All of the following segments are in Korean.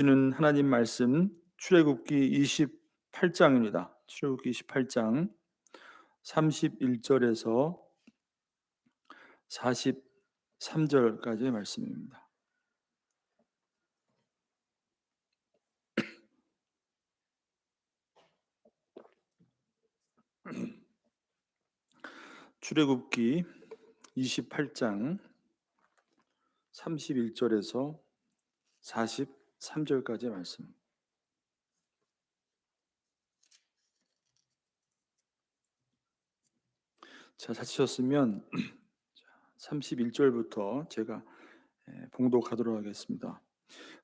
는 하나님 말씀 출애굽기 28장입니다. 출애굽기 28장 31절에서 43절까지의 말씀입니다. 출애굽기 28장 31절에서 43절까지의 말씀. 자, 찾으셨으면 31절부터 제가 봉독하도록 하겠습니다.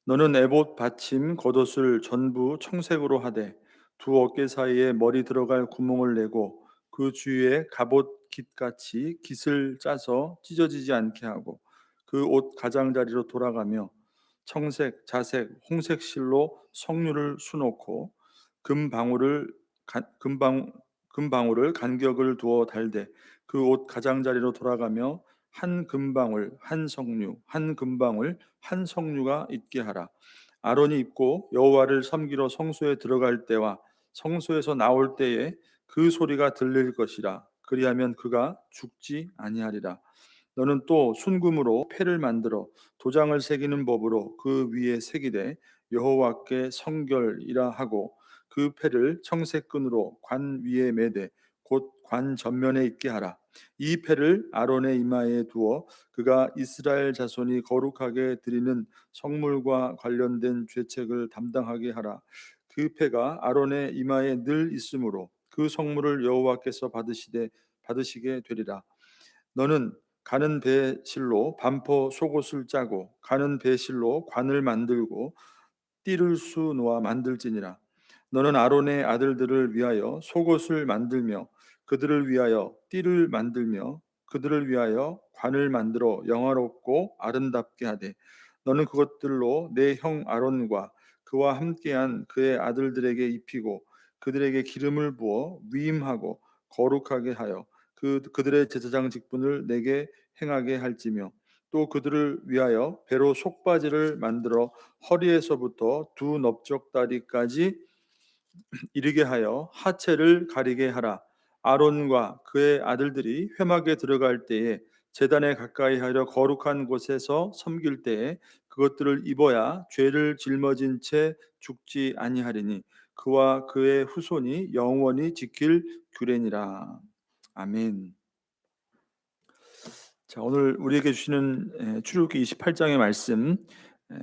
너는 에봇 받침 겉옷을 전부 청색으로 하되 두 어깨 사이에 머리 들어갈 구멍을 내고 그 주위에 갑옷 깃같이 깃을 짜서 찢어지지 않게 하고 그 옷 가장자리로 돌아가며 청색, 자색, 홍색 실로 성류를 수놓고 금방울을 금방 금방울을 간격을 두어 달되 그 옷 가장자리로 돌아가며 한 금방울 한 성류 한 금방울 한 성류가 있게 하라. 아론이 입고 여호와를 섬기러 성소에 들어갈 때와 성소에서 나올 때에 그 소리가 들릴 것이라. 그리하면 그가 죽지 아니하리라. 너는 또 순금으로 패를 만들어 도장을 새기는 법으로 그 위에 새기되 여호와께 성결이라 하고 그 패를 청색끈으로 관 위에 매되 곧 관 전면에 있게 하라. 이 패를 아론의 이마에 두어 그가 이스라엘 자손이 거룩하게 드리는 성물과 관련된 죄책을 담당하게 하라. 그 패가 아론의 이마에 늘 있으므로 그 성물을 여호와께서 받으시게 되리라. 너는 가는 배실로 반포 속옷을 짜고 가는 배실로 관을 만들고 띠를 수 놓아 만들지니라. 너는 아론의 아들들을 위하여 속옷을 만들며 그들을 위하여 띠를 만들며 그들을 위하여 관을 만들어 영화롭고 아름답게 하되 너는 그것들로 내 형 아론과 그와 함께한 그의 아들들에게 입히고 그들에게 기름을 부어 위임하고 거룩하게 하여 그들의 제사장 직분을 내게 행하게 할지며 또 그들을 위하여 배로 속바지를 만들어 허리에서부터 두 넓적다리까지 이르게 하여 하체를 가리게 하라. 아론과 그의 아들들이 회막에 들어갈 때에 제단에 가까이 하려 거룩한 곳에서 섬길 때에 그것들을 입어야 죄를 짊어진 채 죽지 아니하리니 그와 그의 후손이 영원히 지킬 규례니라. 아멘. 자, 오늘 우리에게 주시는 출애굽기 28장의 말씀,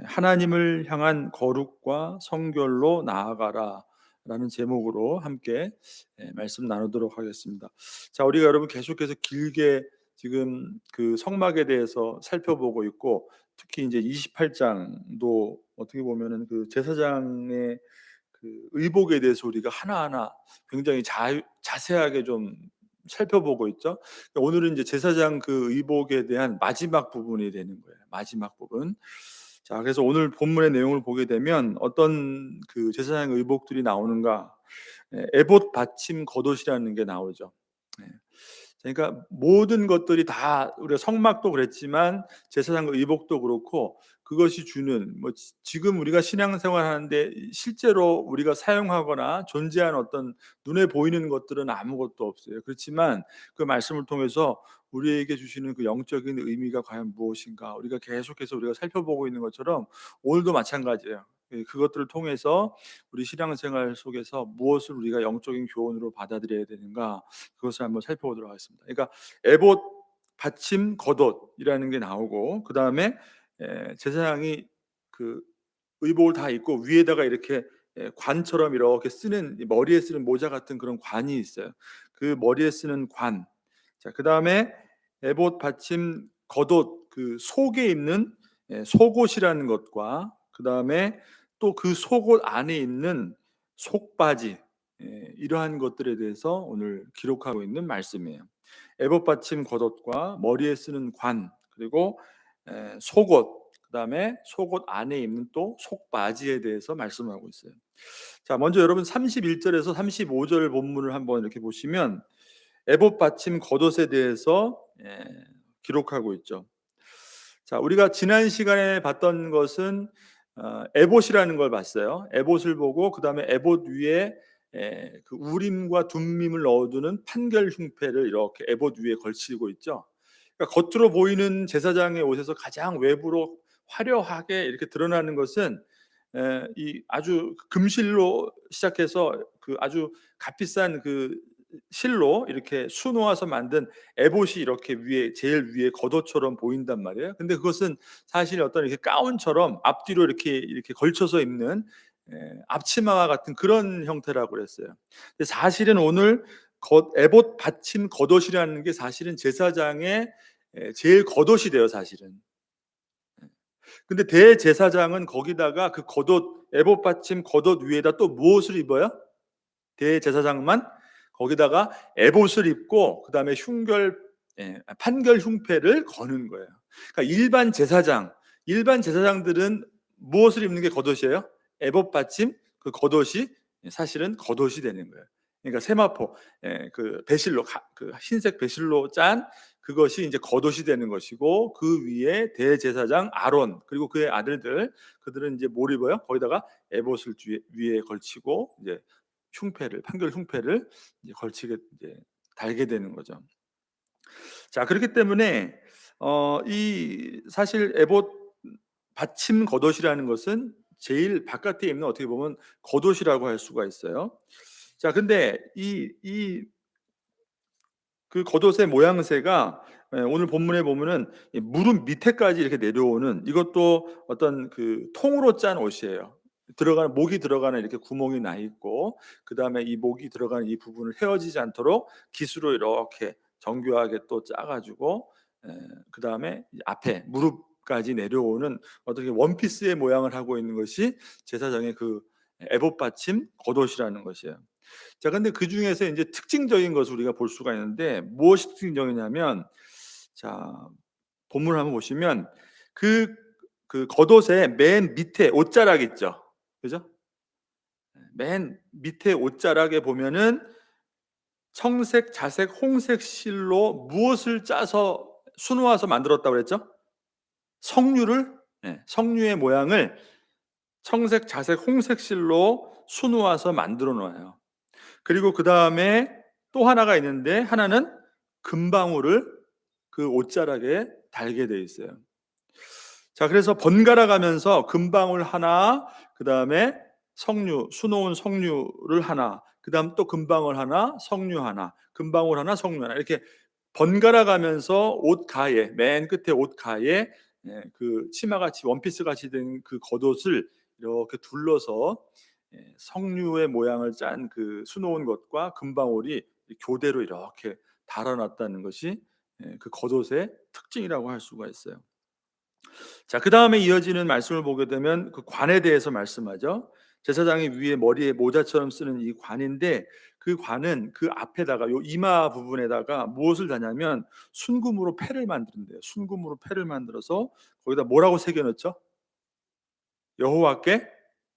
하나님을 향한 거룩과 성결로 나아가라라는 제목으로 함께 말씀 나누도록 하겠습니다. 자, 우리가 여러분 계속해서 길게 지금 그 성막에 대해서 살펴보고 있고, 특히 이제 28장도 어떻게 보면은 그 제사장의 그 의복에 대해서 우리가 하나하나 굉장히 자세하게 좀 살펴보고 있죠. 오늘은 이제 제사장 그 의복에 대한 마지막 부분이 되는 거예요. 마지막 부분. 자, 그래서 오늘 본문의 내용을 보게 되면 어떤 그 제사장 의복들이 나오는가? 에봇 받침 겉옷이라는 게 나오죠. 예. 그러니까 모든 것들이 다 우리가 성막도 그랬지만 제사장 의복도 그렇고 그것이 주는 뭐 지금 우리가 신앙생활 하는데 실제로 우리가 사용하거나 존재하는 어떤 눈에 보이는 것들은 아무것도 없어요. 그렇지만 그 말씀을 통해서 우리에게 주시는 그 영적인 의미가 과연 무엇인가 우리가 계속해서 우리가 살펴보고 있는 것처럼 오늘도 마찬가지예요. 그것들을 통해서 우리 신앙생활 속에서 무엇을 우리가 영적인 교훈으로 받아들여야 되는가 그것을 한번 살펴보도록 하겠습니다. 그러니까 에봇 받침 겉옷이라는 게 나오고 그 다음에 제사장이 그 의복을 다 입고 위에다가 이렇게 관처럼 이렇게 쓰는 머리에 쓰는 모자 같은 그런 관이 있어요. 그 머리에 쓰는 관. 자, 그 다음에 에봇 받침 겉옷 그 속에 입는 속옷이라는 것과 그 다음에 또 그 속옷 안에 입는 속바지 이러한 것들에 대해서 오늘 기록하고 있는 말씀이에요. 에봇 받침 겉옷과 머리에 쓰는 관 그리고 속옷 그다음에 속옷 안에 입는 또 속바지에 대해서 말씀하고 있어요. 자, 먼저 여러분 31절에서 35절 본문을 한번 이렇게 보시면 에봇 받침 겉옷에 대해서 기록하고 있죠. 자, 우리가 지난 시간에 봤던 것은 에봇이라는 걸 봤어요. 에봇을 보고 그다음에 에봇 위에 그 우림과 둠밈을 넣어두는 판결 흉패를 이렇게 에봇 위에 걸치고 있죠. 그러니까 겉으로 보이는 제사장의 옷에서 가장 외부로 화려하게 이렇게 드러나는 것은 이 아주 금실로 시작해서 그 아주 값비싼 그 실로 이렇게 수놓아서 만든 에봇이 이렇게 위에 제일 위에 겉옷처럼 보인단 말이에요. 근데 그것은 사실 어떤 이렇게 가운처럼 앞뒤로 이렇게 걸쳐서 입는 앞치마와 같은 그런 형태라고 그랬어요. 근데 사실은 오늘 에봇 받침 겉옷이라는 게 사실은 제사장의 제일 겉옷이 돼요, 사실은. 근데 대제사장은 거기다가 그 겉옷 에봇 받침 겉옷 위에다 또 무엇을 입어요? 대제사장만 거기다가 에봇을 입고 그다음에 판결 흉패를 거는 거예요. 그러니까 일반 제사장들은 무엇을 입는 게 겉옷이에요? 에봇 받침 그 겉옷이 사실은 겉옷이 되는 거예요. 그러니까 세마포 그 배실로 그 흰색 배실로 짠 그것이 이제 겉옷이 되는 것이고 그 위에 대제사장 아론 그리고 그의 아들들 그들은 이제 뭘 입어요? 거기다가 에봇을 위에 걸치고 이제 판결 흉패를 이제 걸치게 이제 달게 되는 거죠. 자, 그렇기 때문에 이 사실 에봇 받침 겉옷이라는 것은 제일 바깥에 입는 어떻게 보면 겉옷이라고 할 수가 있어요. 자, 근데 이 그 겉옷의 모양새가 오늘 본문에 보면은 이 무릎 밑에까지 이렇게 내려오는 이것도 어떤 그 통으로 짠 옷이에요. 들어가는 목이 들어가는 이렇게 구멍이 나 있고 그다음에 이 목이 들어가는 이 부분을 헤어지지 않도록 기수로 이렇게 정교하게 또 짜 가지고 그다음에 앞에 무릎까지 내려오는 어떻게 원피스의 모양을 하고 있는 것이 제사장의 그 에봇 받침 겉옷이라는 것이에요. 자, 근데 그중에서 인제 특징적인 것을 우리가 볼 수가 있는데 무엇이 특징적이냐면 자, 본문을 한번 보시면 그 겉옷의 맨 밑에 옷자락 있죠. 그죠? 맨 밑에 옷자락에 보면은 청색, 자색, 홍색 실로 무엇을 짜서 수놓아서 만들었다고 그랬죠? 석류를 석류의 모양을 청색, 자색, 홍색 실로 수놓아서 만들어 놓아요. 그리고 그다음에 또 하나가 있는데 하나는 금방울을 그 옷자락에 달게 돼 있어요. 자, 그래서 번갈아 가면서 금방울 하나, 그다음에 수놓은 석류를 하나, 그다음 또 금방울 하나, 석류 하나, 금방울 하나, 석류 하나 이렇게 번갈아 가면서 옷가에 맨 끝에 옷가에 그 치마같이 원피스같이 된 그 겉옷을 이렇게 둘러서 석류의 모양을 짠 그 수놓은 것과 금방울이 교대로 이렇게 달아놨다는 것이 그 겉옷의 특징이라고 할 수가 있어요. 자, 그다음에 이어지는 말씀을 보게 되면 그 관에 대해서 말씀하죠. 제사장이 위에 머리에 모자처럼 쓰는 이 관인데 그 관은 그 앞에다가 요 이마 부분에다가 무엇을 다냐면 순금으로 패를 만드는데요. 순금으로 패를 만들어서 거기다 뭐라고 새겨 넣죠? 여호와께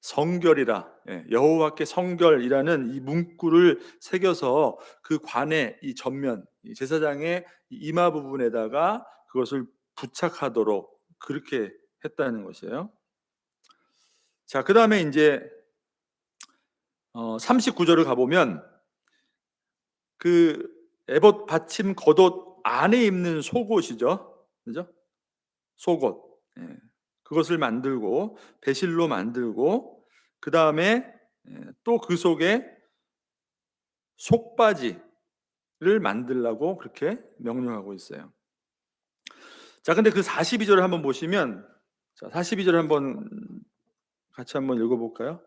성결이라. 여호와께 성결이라는 이 문구를 새겨서 그 관의 이 전면, 이 제사장의 이 이마 부분에다가 그것을 부착하도록 그렇게 했다는 것이에요. 자, 그다음에 인제 39절을 가 보면 그 에봇 받침 겉옷 안에 입는 속옷이죠. 그죠? 속옷. 그것을 만들고 배실로 만들고 그다음에 또 그 속에 속바지를 만들라고 그렇게 명령하고 있어요. 자, 근데 그 42 절을 한번 보시면 자, 42 절을 한번 같이 한번 읽어 볼까요?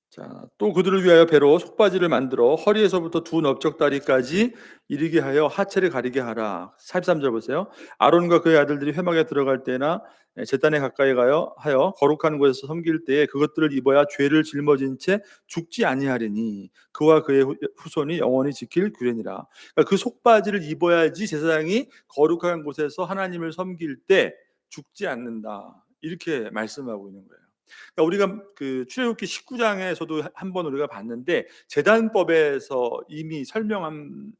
자, 또 그들을 위하여 배로 속바지를 만들어 허리에서부터 두 넓적다리까지 이르게 하여 하체를 가리게 하라. 43절 보세요. 아론과 그의 아들들이 회막에 들어갈 때나 제단에 가까이 가여 하여 거룩한 곳에서 섬길 때에 그것들을 입어야 죄를 짊어진 채 죽지 아니하리니 그와 그의 후손이 영원히 지킬 규례니라. 그러니까 그 속바지를 입어야지 제사장이 거룩한 곳에서 하나님을 섬길 때 죽지 않는다. 이렇게 말씀하고 있는 거예요. 그러니까 우리가 그 출애굽기 19장에서도 한번 우리가 봤는데 제단법에서 이미 설명한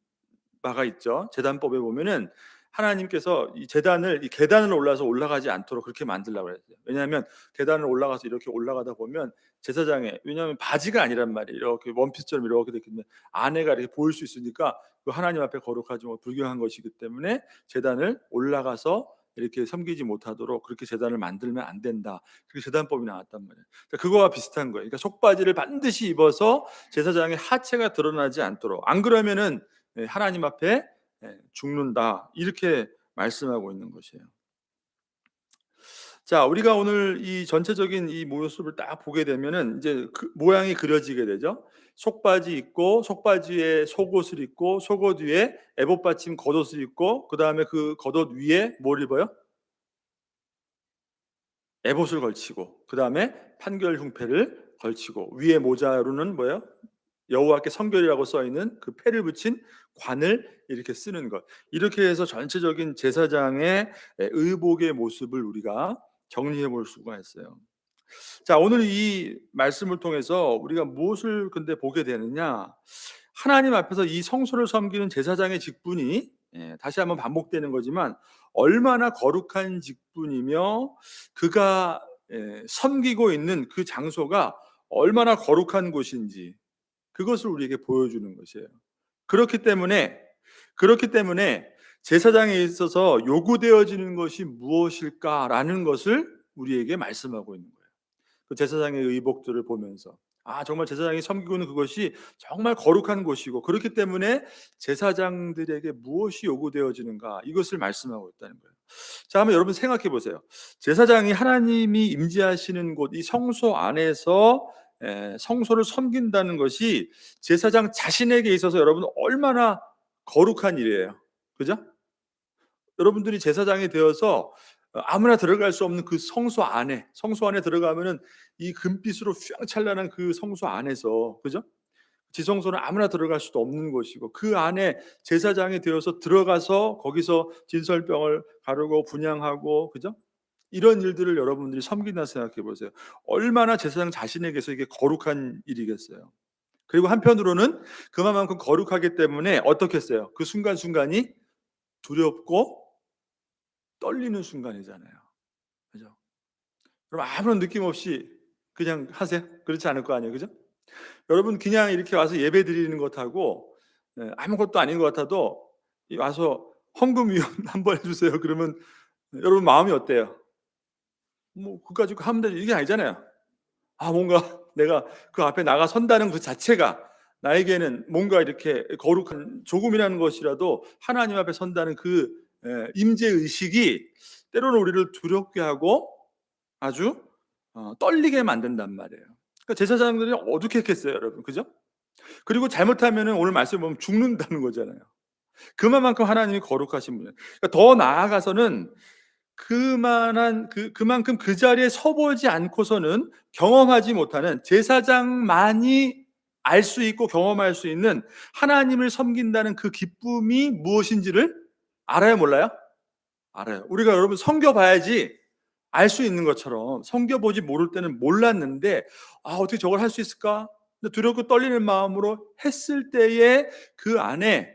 바가 있죠. 제단법에 보면은 하나님께서 이 제단을 이 계단을 올라가지 않도록 그렇게 만들라고 그랬어요. 왜냐하면 계단을 올라가서 이렇게 올라가다 보면 제사장의, 왜냐하면 바지가 아니란 말이에요. 이렇게 원피스처럼 이렇게 되어 있는 안에가 이렇게 보일 수 있으니까 그 하나님 앞에 거룩하지 못 불경한 것이기 때문에 제단을 올라가서 이렇게 섬기지 못하도록 그렇게 제단을 만들면 안 된다. 그렇게 제단법이 나왔단 말이에요. 그러니까 그거와 비슷한 거예요. 그러니까 속바지를 반드시 입어서 제사장의 하체가 드러나지 않도록, 안 그러면은 하나님 앞에 죽는다, 이렇게 말씀하고 있는 것이에요. 자, 우리가 오늘 이 전체적인 이 모습을 딱 보게 되면은 이제 그 모양이 그려지게 되죠. 속바지 입고 속바지에 속옷을 입고 속옷 위에 에봇 받침 겉옷을 입고 그다음에 그 겉옷 위에 뭘 입어요? 에봇을 걸치고 그다음에 판결 흉패를 걸치고 위에 모자로는 뭐예요? 여호와께 성결이라고 써 있는 그 패를 붙인 관을 이렇게 쓰는 것. 이렇게 해서 전체적인 제사장의 의복의 모습을 우리가 정리해 볼 수가 있어요. 자, 오늘 이 말씀을 통해서 우리가 무엇을 근데 보게 되느냐? 하나님 앞에서 이 성소를 섬기는 제사장의 직분이, 다시 한번 반복되는 거지만 얼마나 거룩한 직분이며 그가 섬기고 있는 그 장소가 얼마나 거룩한 곳인지, 그것을 우리에게 보여주는 것이에요. 그렇기 때문에 그렇기 때문에 제사장에 있어서 요구되어지는 것이 무엇일까라는 것을 우리에게 말씀하고 있는 거예요. 그 제사장의 의복들을 보면서 정말 제사장이 섬기고 있는 그것이 정말 거룩한 곳이고, 그렇기 때문에 제사장들에게 무엇이 요구되어지는가, 이것을 말씀하고 있다는 거예요. 자, 한번 여러분 생각해 보세요. 제사장이 하나님이 임재하시는 곳, 이 성소 안에서 성소를 섬긴다는 것이 제사장 자신에게 있어서 여러분 얼마나 거룩한 일이에요. 그죠? 여러분들이 제사장이 되어서 아무나 들어갈 수 없는 그 성소 안에 들어가면은 이 금빛으로 휘황찬란한 그 성소 안에서, 그죠? 지성소는 아무나 들어갈 수도 없는 곳이고, 그 안에 제사장이 되어서 들어가서 거기서 진설병을 가르고 분향하고, 그죠? 이런 일들을 여러분들이 섬긴다 생각해 보세요. 얼마나 제사장 자신에게서 이게 거룩한 일이겠어요. 그리고 한편으로는 그만큼 거룩하기 때문에 어떻게 했어요? 그 순간순간이 두렵고 떨리는 순간이잖아요. 그죠? 그럼 아무런 느낌 없이 그냥 하세요? 그렇지 않을 거 아니에요. 그죠? 여러분 그냥 이렇게 와서 예배 드리는 것하고 아무것도 아닌 것 같아도 와서 헌금 위원 한번 해주세요. 그러면 여러분 마음이 어때요? 뭐 그거 가지고 하면 되지, 이게 아니잖아요. 뭔가 내가 그 앞에 나가 선다는 그 자체가 나에게는 뭔가 이렇게 거룩한, 조금이라는 것이라도 하나님 앞에 선다는 그 임재 의식이 때로는 우리를 두렵게 하고 아주 떨리게 만든단 말이에요. 그러니까 제사장들이 어떻게 했겠어요, 여러분, 그죠? 그리고 잘못하면은 오늘 말씀 보면 죽는다는 거잖아요. 그만큼 하나님이 거룩하신 분이에요. 그러니까 더 나아가서는 그만큼 그 자리에 서보지 않고서는 경험하지 못하는, 제사장만이 알 수 있고 경험할 수 있는 하나님을 섬긴다는 그 기쁨이 무엇인지를 알아요, 몰라요? 알아요. 우리가 여러분 섬겨 봐야지 알 수 있는 것처럼, 섬겨 보지 모를 때는 몰랐는데 어떻게 저걸 할 수 있을까? 근데 두렵고 떨리는 마음으로 했을 때에 그 안에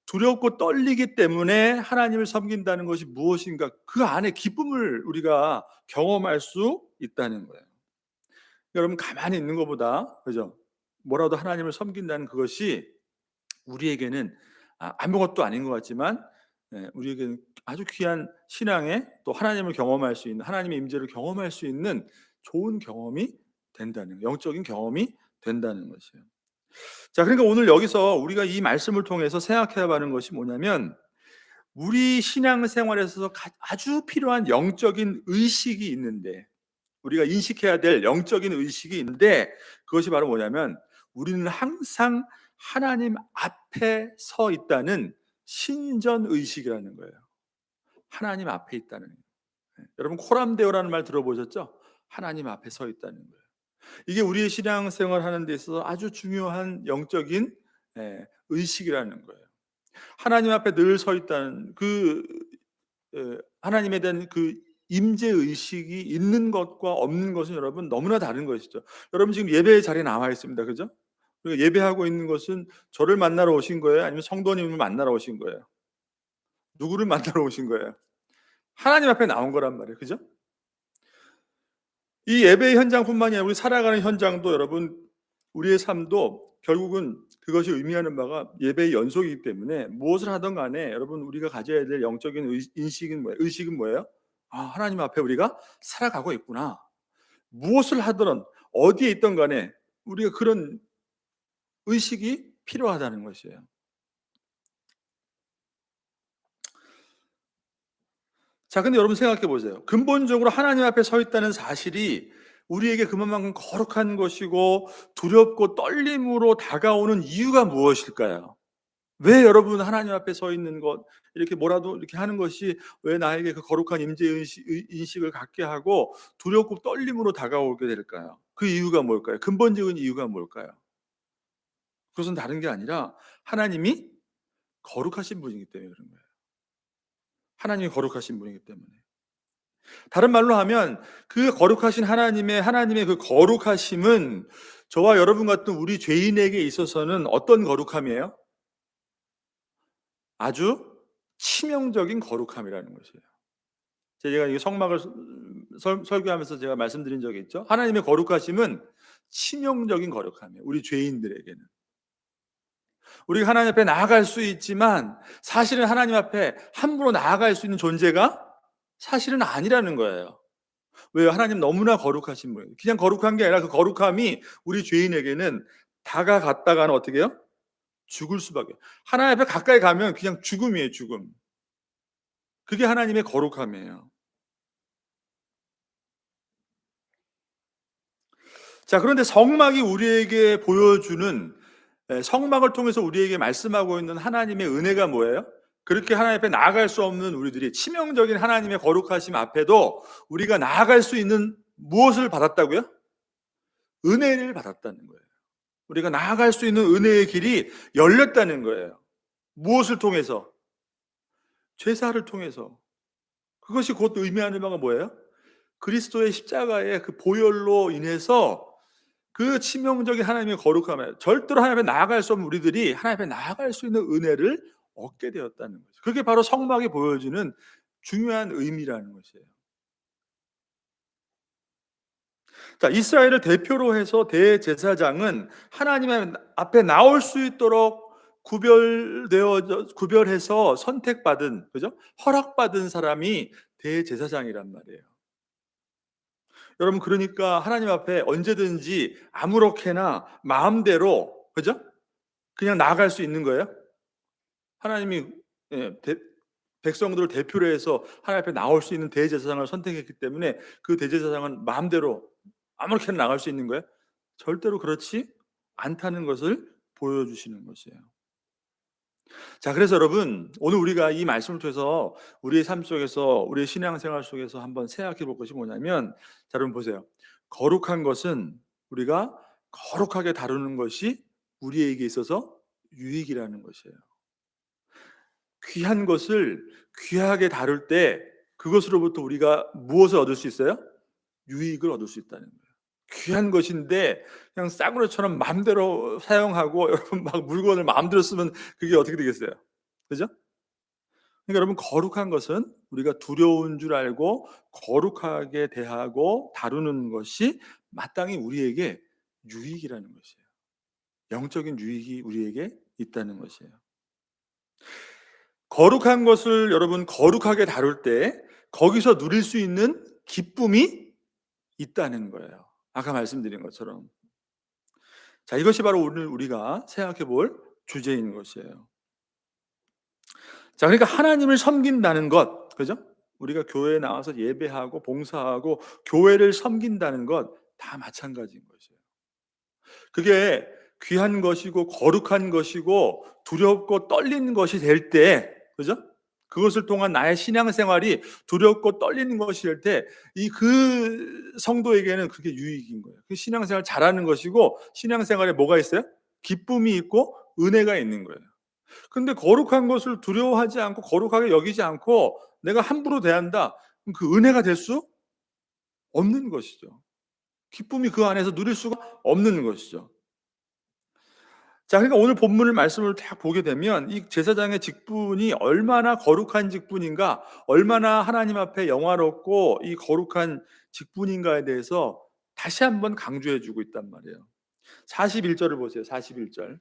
두렵고 떨리기 때문에 하나님을 섬긴다는 것이 무엇인가, 그 안에 기쁨을 우리가 경험할 수 있다는 거예요. 여러분 가만히 있는 것보다, 그죠? 뭐라도 하나님을 섬긴다는 그것이 우리에게는 아무것도 아닌 것 같지만 우리에게는 아주 귀한 신앙의, 또 하나님을 경험할 수 있는, 하나님의 임재를 경험할 수 있는 좋은 경험이 된다는, 영적인 경험이 된다는 것이에요. 자, 그러니까 오늘 여기서 우리가 이 말씀을 통해서 생각해야 하는 것이 뭐냐면, 우리 신앙생활에서 아주 필요한 영적인 의식이 있는데, 우리가 인식해야 될 영적인 의식이 있는데, 그것이 바로 뭐냐면 우리는 항상 하나님 앞에 서 있다는 신전 의식이라는 거예요. 하나님 앞에 있다는 거예요. 여러분 코람데오라는 말 들어보셨죠? 하나님 앞에 서 있다는 거예요. 이게 우리의 신앙생활 하는 데 있어서 아주 중요한 영적인 의식이라는 거예요. 하나님 앞에 늘 서 있다는 하나님에 대한 그 임재 의식이 있는 것과 없는 것은 여러분 너무나 다른 것이죠. 여러분 지금 예배의 자리에 나와 있습니다. 그죠? 그리고 예배하고 있는 것은 저를 만나러 오신 거예요? 아니면 성도님을 만나러 오신 거예요? 누구를 만나러 오신 거예요? 하나님 앞에 나온 거란 말이에요. 그죠? 이 예배의 현장뿐만이 아니라 우리 살아가는 현장도 여러분, 우리의 삶도 결국은 그것이 의미하는 바가 예배의 연속이기 때문에 무엇을 하든 간에 여러분, 우리가 가져야 될 영적인 인식은 뭐예요? 의식은 뭐예요? 아, 하나님 앞에 우리가 살아가고 있구나. 무엇을 하든 어디에 있든 간에 우리가 그런 의식이 필요하다는 것이에요. 자, 근데 여러분 생각해 보세요. 근본적으로 하나님 앞에 서 있다는 사실이 우리에게 그만큼 거룩한 것이고 두렵고 떨림으로 다가오는 이유가 무엇일까요? 왜 여러분 하나님 앞에 서 있는 것, 이렇게 뭐라도 이렇게 하는 것이 왜 나에게 그 거룩한 임재 인식을 갖게 하고 두렵고 떨림으로 다가오게 될까요? 그 이유가 뭘까요? 근본적인 이유가 뭘까요? 그것은 다른 게 아니라 하나님이 거룩하신 분이기 때문에 그런 거예요. 하나님이 거룩하신 분이기 때문에. 다른 말로 하면 그 거룩하신 하나님의 그 거룩하심은 저와 여러분 같은 우리 죄인에게 있어서는 어떤 거룩함이에요? 아주 치명적인 거룩함이라는 것이에요. 제가 이 성막을 설교하면서 제가 말씀드린 적이 있죠. 하나님의 거룩하심은 치명적인 거룩함이에요. 우리 죄인들에게는. 우리가 하나님 앞에 나아갈 수 있지만 사실은 하나님 앞에 함부로 나아갈 수 있는 존재가 사실은 아니라는 거예요. 왜요? 하나님 너무나 거룩하신 분이에요. 그냥 거룩한 게 아니라 그 거룩함이 우리 죄인에게는 다가갔다가는 어떻게 해요? 죽을 수밖에. 하나님 앞에 가까이 가면 그냥 죽음이에요, 죽음. 그게 하나님의 거룩함이에요. 자, 그런데 성막이 우리에게 보여주는, 성막을 통해서 우리에게 말씀하고 있는 하나님의 은혜가 뭐예요? 그렇게 하나님 앞에 나아갈 수 없는 우리들이 치명적인 하나님의 거룩하심 앞에도 우리가 나아갈 수 있는 무엇을 받았다고요? 은혜를 받았다는 거예요. 우리가 나아갈 수 있는 은혜의 길이 열렸다는 거예요. 무엇을 통해서? 죄사를 통해서. 그것이 곧 의미하는 바가 뭐예요? 그리스도의 십자가의 그 보혈로 인해서 그 치명적인 하나님의 거룩함에 절대로 하나님 앞에 나아갈 수 없는 우리들이 하나님 앞에 나아갈 수 있는 은혜를 얻게 되었다는 거죠. 그게 바로 성막이 보여주는 중요한 의미라는 것이에요. 자, 이스라엘을 대표로 해서 대제사장은 하나님 앞에 나올 수 있도록 구별해서 선택받은, 그죠? 허락받은 사람이 대제사장이란 말이에요. 여러분, 그러니까 하나님 앞에 언제든지 아무렇게나 마음대로, 그죠? 그냥 나아갈 수 있는 거예요. 하나님이, 예, 백성들을 대표로 해서 하나님 앞에 나올 수 있는 대제사장을 선택했기 때문에 그 대제사장은 마음대로 아무렇게나 나갈 수 있는 거예요? 절대로 그렇지 않다는 것을 보여주시는 것이에요. 자, 그래서 여러분, 오늘 우리가 이 말씀을 통해서 우리의 삶 속에서, 우리의 신앙생활 속에서 한번 생각해 볼 것이 뭐냐면, 자, 여러분 보세요. 거룩한 것은 우리가 거룩하게 다루는 것이 우리에게 있어서 유익이라는 것이에요. 귀한 것을 귀하게 다룰 때 그것으로부터 우리가 무엇을 얻을 수 있어요? 유익을 얻을 수 있다는 거예요. 귀한 것인데 그냥 싸구려처럼 마음대로 사용하고 여러분 막 물건을 마음대로 쓰면 그게 어떻게 되겠어요? 그죠? 그러니까 여러분, 거룩한 것은 우리가 두려운 줄 알고 거룩하게 대하고 다루는 것이 마땅히 우리에게 유익이라는 것이에요. 영적인 유익이 우리에게 있다는 것이에요. 거룩한 것을 여러분 거룩하게 다룰 때 거기서 누릴 수 있는 기쁨이 있다는 거예요. 아까 말씀드린 것처럼. 자, 이것이 바로 오늘 우리가 생각해 볼 주제인 것이에요. 자, 그러니까 하나님을 섬긴다는 것, 그죠? 우리가 교회에 나와서 예배하고 봉사하고 교회를 섬긴다는 것 다 마찬가지인 것이에요. 그게 귀한 것이고 거룩한 것이고 두렵고 떨리는 것이 될 때, 그죠? 그것을 통한 나의 신앙생활이 두렵고 떨리는 것이 될 때 이 그 성도에게는 그게 유익인 거예요. 그 신앙생활 잘하는 것이고 신앙생활에 뭐가 있어요? 기쁨이 있고 은혜가 있는 거예요. 근데 거룩한 것을 두려워하지 않고 거룩하게 여기지 않고 내가 함부로 대한다. 그럼 그 은혜가 될 수 없는 것이죠. 기쁨이 그 안에서 누릴 수가 없는 것이죠. 자, 그러니까 오늘 본문을 말씀을 딱 보게 되면 이 제사장의 직분이 얼마나 거룩한 직분인가, 얼마나 하나님 앞에 영화롭고 이 거룩한 직분인가에 대해서 다시 한번 강조해 주고 있단 말이에요. 41절을 보세요. 41절.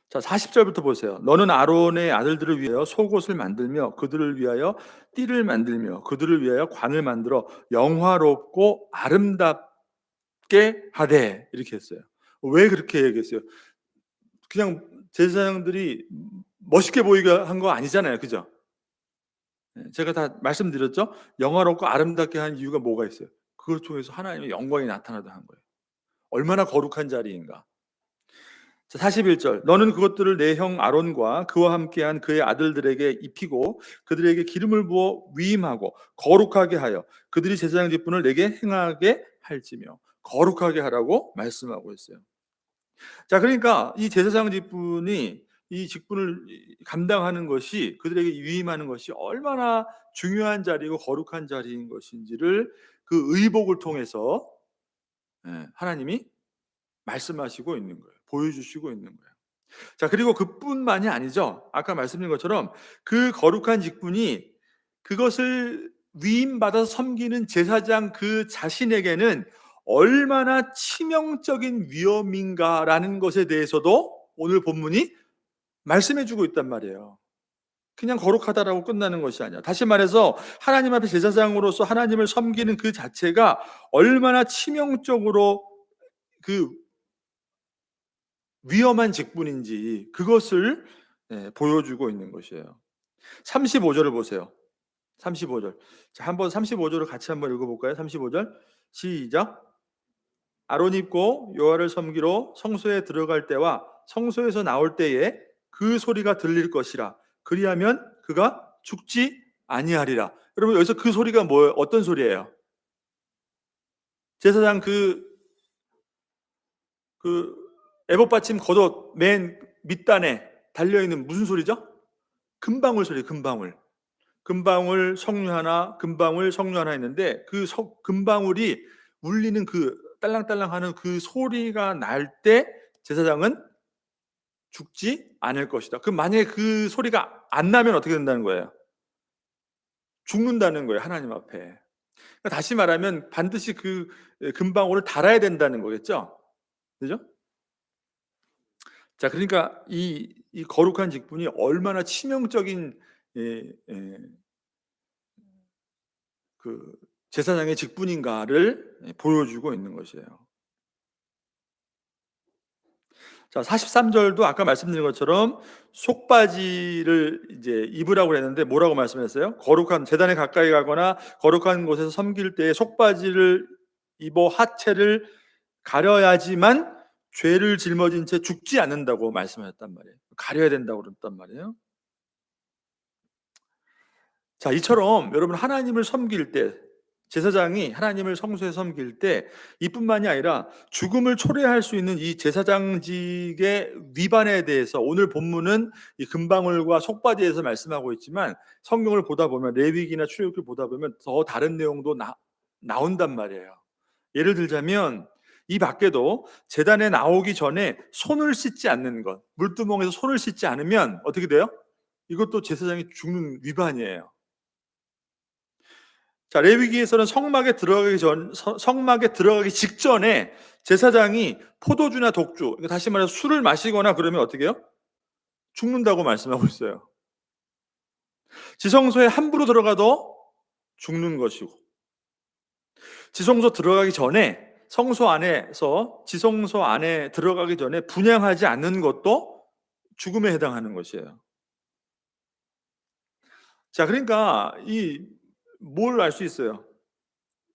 자, 40절부터 보세요. 너는 아론의 아들들을 위하여 속옷을 만들며 그들을 위하여 띠를 만들며 그들을 위하여 관을 만들어 영화롭고 아름답게 하되, 이렇게 했어요. 왜 그렇게 얘기했어요? 그냥 제사장들이 멋있게 보이게 한 거 아니잖아요. 그죠? 제가 다 말씀드렸죠? 영화롭고 아름답게 한 이유가 뭐가 있어요? 그걸 통해서 하나님의 영광이 나타나다 한 거예요. 얼마나 거룩한 자리인가. 자, 41절. 너는 그것들을 내 형 아론과 그와 함께한 그의 아들들에게 입히고 그들에게 기름을 부어 위임하고 거룩하게 하여 그들이 제사장 직분을 내게 행하게 할지며, 거룩하게 하라고 말씀하고 있어요. 자, 그러니까 이 제사장 직분이 이 직분을 감당하는 것이, 그들에게 위임하는 것이 얼마나 중요한 자리고 거룩한 자리인 것인지를 그 의복을 통해서 하나님이 말씀하시고 있는 거예요. 보여주시고 있는 거예요. 자, 그리고 그뿐만이 아니죠. 아까 말씀드린 것처럼 그 거룩한 직분이, 그것을 위임받아서 섬기는 제사장 그 자신에게는 얼마나 치명적인 위험인가라는 것에 대해서도 오늘 본문이 말씀해 주고 있단 말이에요. 그냥 거룩하다라고 끝나는 것이 아니야. 다시 말해서 하나님 앞에 제사장으로서 하나님을 섬기는 그 자체가 얼마나 치명적으로 그 위험한 직분인지, 그것을 보여주고 있는 것이에요. 35절을 보세요. 35절. 자, 한번 35절을 같이 한번 읽어볼까요? 35절 시작. 아론이 입고 여호와를 섬기러 성소에 들어갈 때와 성소에서 나올 때에 그 소리가 들릴 것이라. 그리하면 그가 죽지 아니하리라. 여러분, 여기서 그 소리가 뭐예요? 어떤 소리예요? 제사장 그 에봇 받침 겉옷 맨 밑단에 달려있는 무슨 소리죠? 금방울 소리, 금방울. 금방울 성류 하나, 금방울 성류 하나 있는데 그 금방울이 울리는 그 딸랑딸랑하는 그 소리가 날 때 제사장은 죽지 않을 것이다. 그럼 만약에 그 소리가 안 나면 어떻게 된다는 거예요? 죽는다는 거예요, 하나님 앞에. 그러니까 다시 말하면 반드시 그 금방울을 달아야 된다는 거겠죠? 그죠? 자, 그러니까 이 거룩한 직분이 얼마나 치명적인 그 제사장의 직분인가를 보여주고 있는 것이에요. 자, 43절도 아까 말씀드린 것처럼 속바지를 이제 입으라고 했는데 뭐라고 말씀했어요? 거룩한 제단에 가까이 가거나 거룩한 곳에서 섬길 때 속바지를 입어 하체를 가려야지만 죄를 짊어진 채 죽지 않는다고 말씀하셨단 말이에요. 가려야 된다고 그랬단 말이에요. 자, 이처럼 여러분, 하나님을 섬길 때, 제사장이 하나님을 성소에 섬길 때 이뿐만이 아니라 죽음을 초래할 수 있는 이 제사장직의 위반에 대해서 오늘 본문은 이 금방울과 속바지에서 말씀하고 있지만 성경을 보다 보면, 레위기나 출애굽기 보다 보면 더 다른 내용도 나온단 말이에요. 예를 들자면 이 밖에도 제단에 나오기 전에 손을 씻지 않는 것, 물두멍에서 손을 씻지 않으면 어떻게 돼요? 이것도 제사장이 죽는 위반이에요. 자, 레위기에서는 성막에 들어가기 직전에 제사장이 포도주나 독주, 그러니까 다시 말해서 술을 마시거나 그러면 어떻게 해요? 죽는다고 말씀하고 있어요. 지성소에 함부로 들어가도 죽는 것이고, 지성소 들어가기 전에, 지성소 안에 들어가기 전에 분향하지 않는 것도 죽음에 해당하는 것이에요. 자, 그러니까 뭘 알 수 있어요?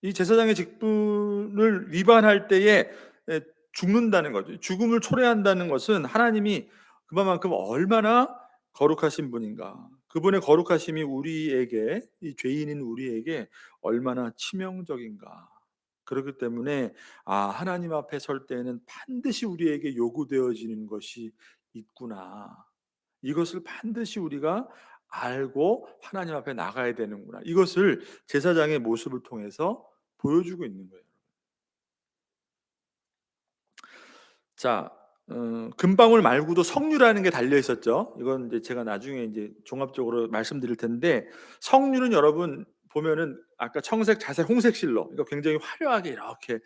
이 제사장의 직분을 위반할 때에 죽는다는 거죠. 죽음을 초래한다는 것은 하나님이 그만큼 얼마나 거룩하신 분인가, 그분의 거룩하심이 우리에게, 이 죄인인 우리에게 얼마나 치명적인가. 그렇기 때문에 하나님 앞에 설 때에는 반드시 우리에게 요구되어지는 것이 있구나, 이것을 반드시 우리가 알고 하나님 앞에 나가야 되는구나, 이것을 제사장의 모습을 통해서 보여주고 있는 거예요. 자, 금방울 말고도 석류라는 게 달려 있었죠. 이건 이제 제가 나중에 이제 종합적으로 말씀드릴 텐데, 석류는 여러분 보면은 아까 청색, 자색, 홍색 실로 이거 굉장히 화려하게 이렇게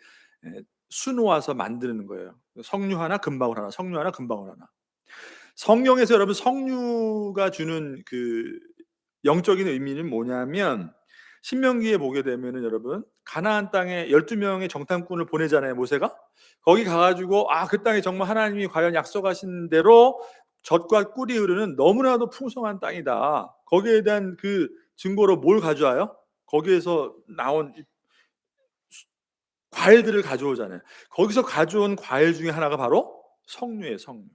수놓아서 만드는 거예요. 석류 하나, 금방울 하나, 석류 하나, 금방울 하나. 성경에서 여러분 석류가 주는 그 영적인 의미는 뭐냐면, 신명기에 보게 되면은 여러분 가나안 땅에 12명의 정탐꾼을 보내잖아요, 모세가. 거기 가 가지고 그 땅에 정말 하나님이 과연 약속하신 대로 젖과 꿀이 흐르는 너무나도 풍성한 땅이다. 거기에 대한 그 증거로 뭘 가져와요? 거기에서 나온 이 과일들을 가져오잖아요. 거기서 가져온 과일 중에 하나가 바로 석류예요, 석류.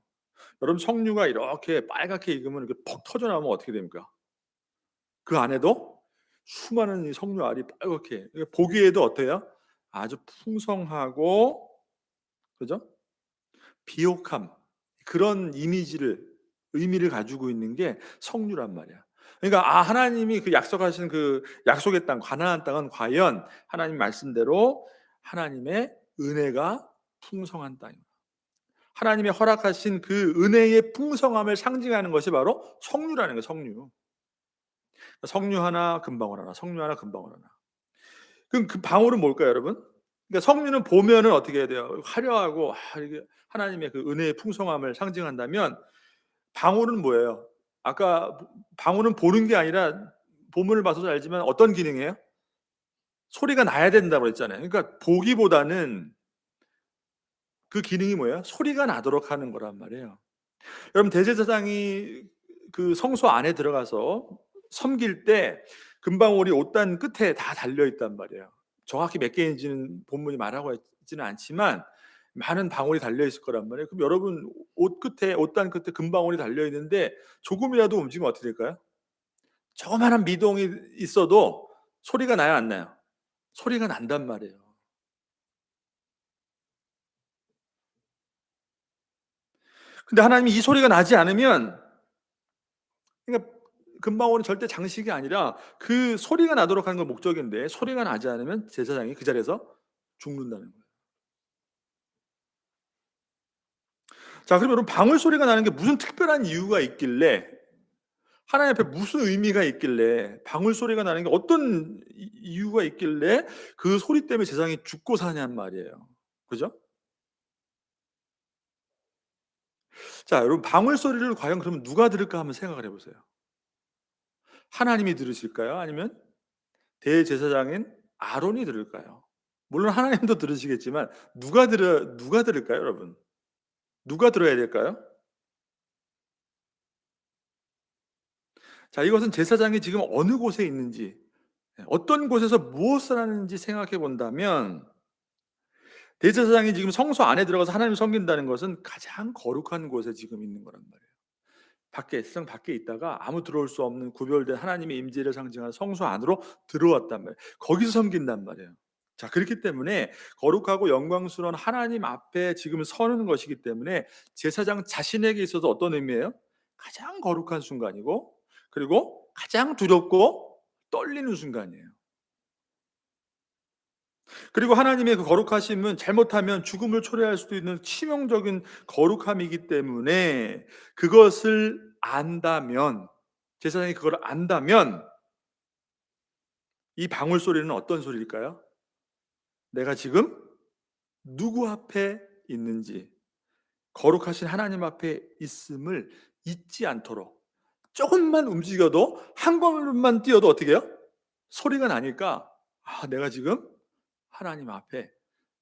여러분 석류가 이렇게 빨갛게 익으면 이렇게 퍽 터져 나오면 어떻게 됩니까? 그 안에도 수많은 이 석류알이 빨갛게, 보기에도 어때요? 아주 풍성하고, 그죠? 비옥함, 그런 의미를 가지고 있는 게 석류란 말이야. 그러니까 하나님이 그 약속하신 그 약속의 땅 가나안 땅은 과연 하나님 말씀대로 하나님의 은혜가 풍성한 땅입니다. 하나님의 허락하신 그 은혜의 풍성함을 상징하는 것이 바로 석류라는 거예요, 석류. 석류 하나, 금방울 하나, 석류 하나, 금방울 하나. 그럼 그 방울은 뭘까요, 여러분? 그러니까 석류는 보면은 어떻게 해야 돼요? 화려하고 이게 하나님의 그 은혜의 풍성함을 상징한다면, 방울은 뭐예요? 아까 방울은 보는 게 아니라, 본문을 봐서도 알지만 어떤 기능이에요? 소리가 나야 된다고 그랬잖아요. 그러니까 보기보다는 그 기능이 뭐예요? 소리가 나도록 하는 거란 말이에요. 여러분 대제사장이 그 성소 안에 들어가서 섬길 때 금방울이 옷단 끝에 다 달려 있단 말이에요. 정확히 몇 개인지는 본문이 말하고 있지는 않지만 많은 방울이 달려 있을 거란 말이에요. 그럼 여러분 옷단 끝에 금방울이 달려 있는데 조금이라도 움직이면 어떻게 될까요? 조그마한 미동이 있어도 소리가 나요, 안 나요? 소리가 난단 말이에요. 근데 하나님이 이 소리가 나지 않으면, 그러니까 금방울은 절대 장식이 아니라 그 소리가 나도록 하는 건 목적인데, 소리가 나지 않으면 제사장이 그 자리에서 죽는다는 거예요. 자, 그럼 여러분 방울 소리가 나는 게 무슨 특별한 이유가 있길래, 하나님 앞에 무슨 의미가 있길래, 방울 소리가 나는 게 어떤 이유가 있길래 그 소리 때문에 제사장이 죽고 사냔 말이에요. 그죠? 자, 여러분 방울 소리를 과연 그러면 누가 들을까 한번 생각을 해보세요. 하나님이 들으실까요? 아니면 대제사장인 아론이 들을까요? 물론 하나님도 들으시겠지만 누가 들을까요, 여러분? 누가 들어야 될까요? 자, 이것은 제사장이 지금 어느 곳에 있는지, 어떤 곳에서 무엇을 하는지 생각해 본다면, 대제사장이 지금 성소 안에 들어가서 하나님을 섬긴다는 것은 가장 거룩한 곳에 지금 있는 거란 말이에요. 세상 밖에 있다가 아무 들어올 수 없는 구별된 하나님의 임재를 상징하는 성소 안으로 들어왔단 말이에요. 거기서 섬긴단 말이에요. 자, 그렇기 때문에 거룩하고 영광스러운 하나님 앞에 지금 서는 것이기 때문에 제사장 자신에게 있어서 어떤 의미예요? 가장 거룩한 순간이고, 그리고 가장 두렵고 떨리는 순간이에요. 그리고 하나님의 그 거룩하심은 잘못하면 죽음을 초래할 수도 있는 치명적인 거룩함이기 때문에, 그것을 안다면, 제사장이 그걸 안다면, 이 방울 소리는 어떤 소리일까요? 내가 지금 누구 앞에 있는지, 거룩하신 하나님 앞에 있음을 잊지 않도록, 조금만 움직여도, 한 걸음만 뛰어도 어떻게 해요? 소리가 나니까 내가 지금 하나님 앞에,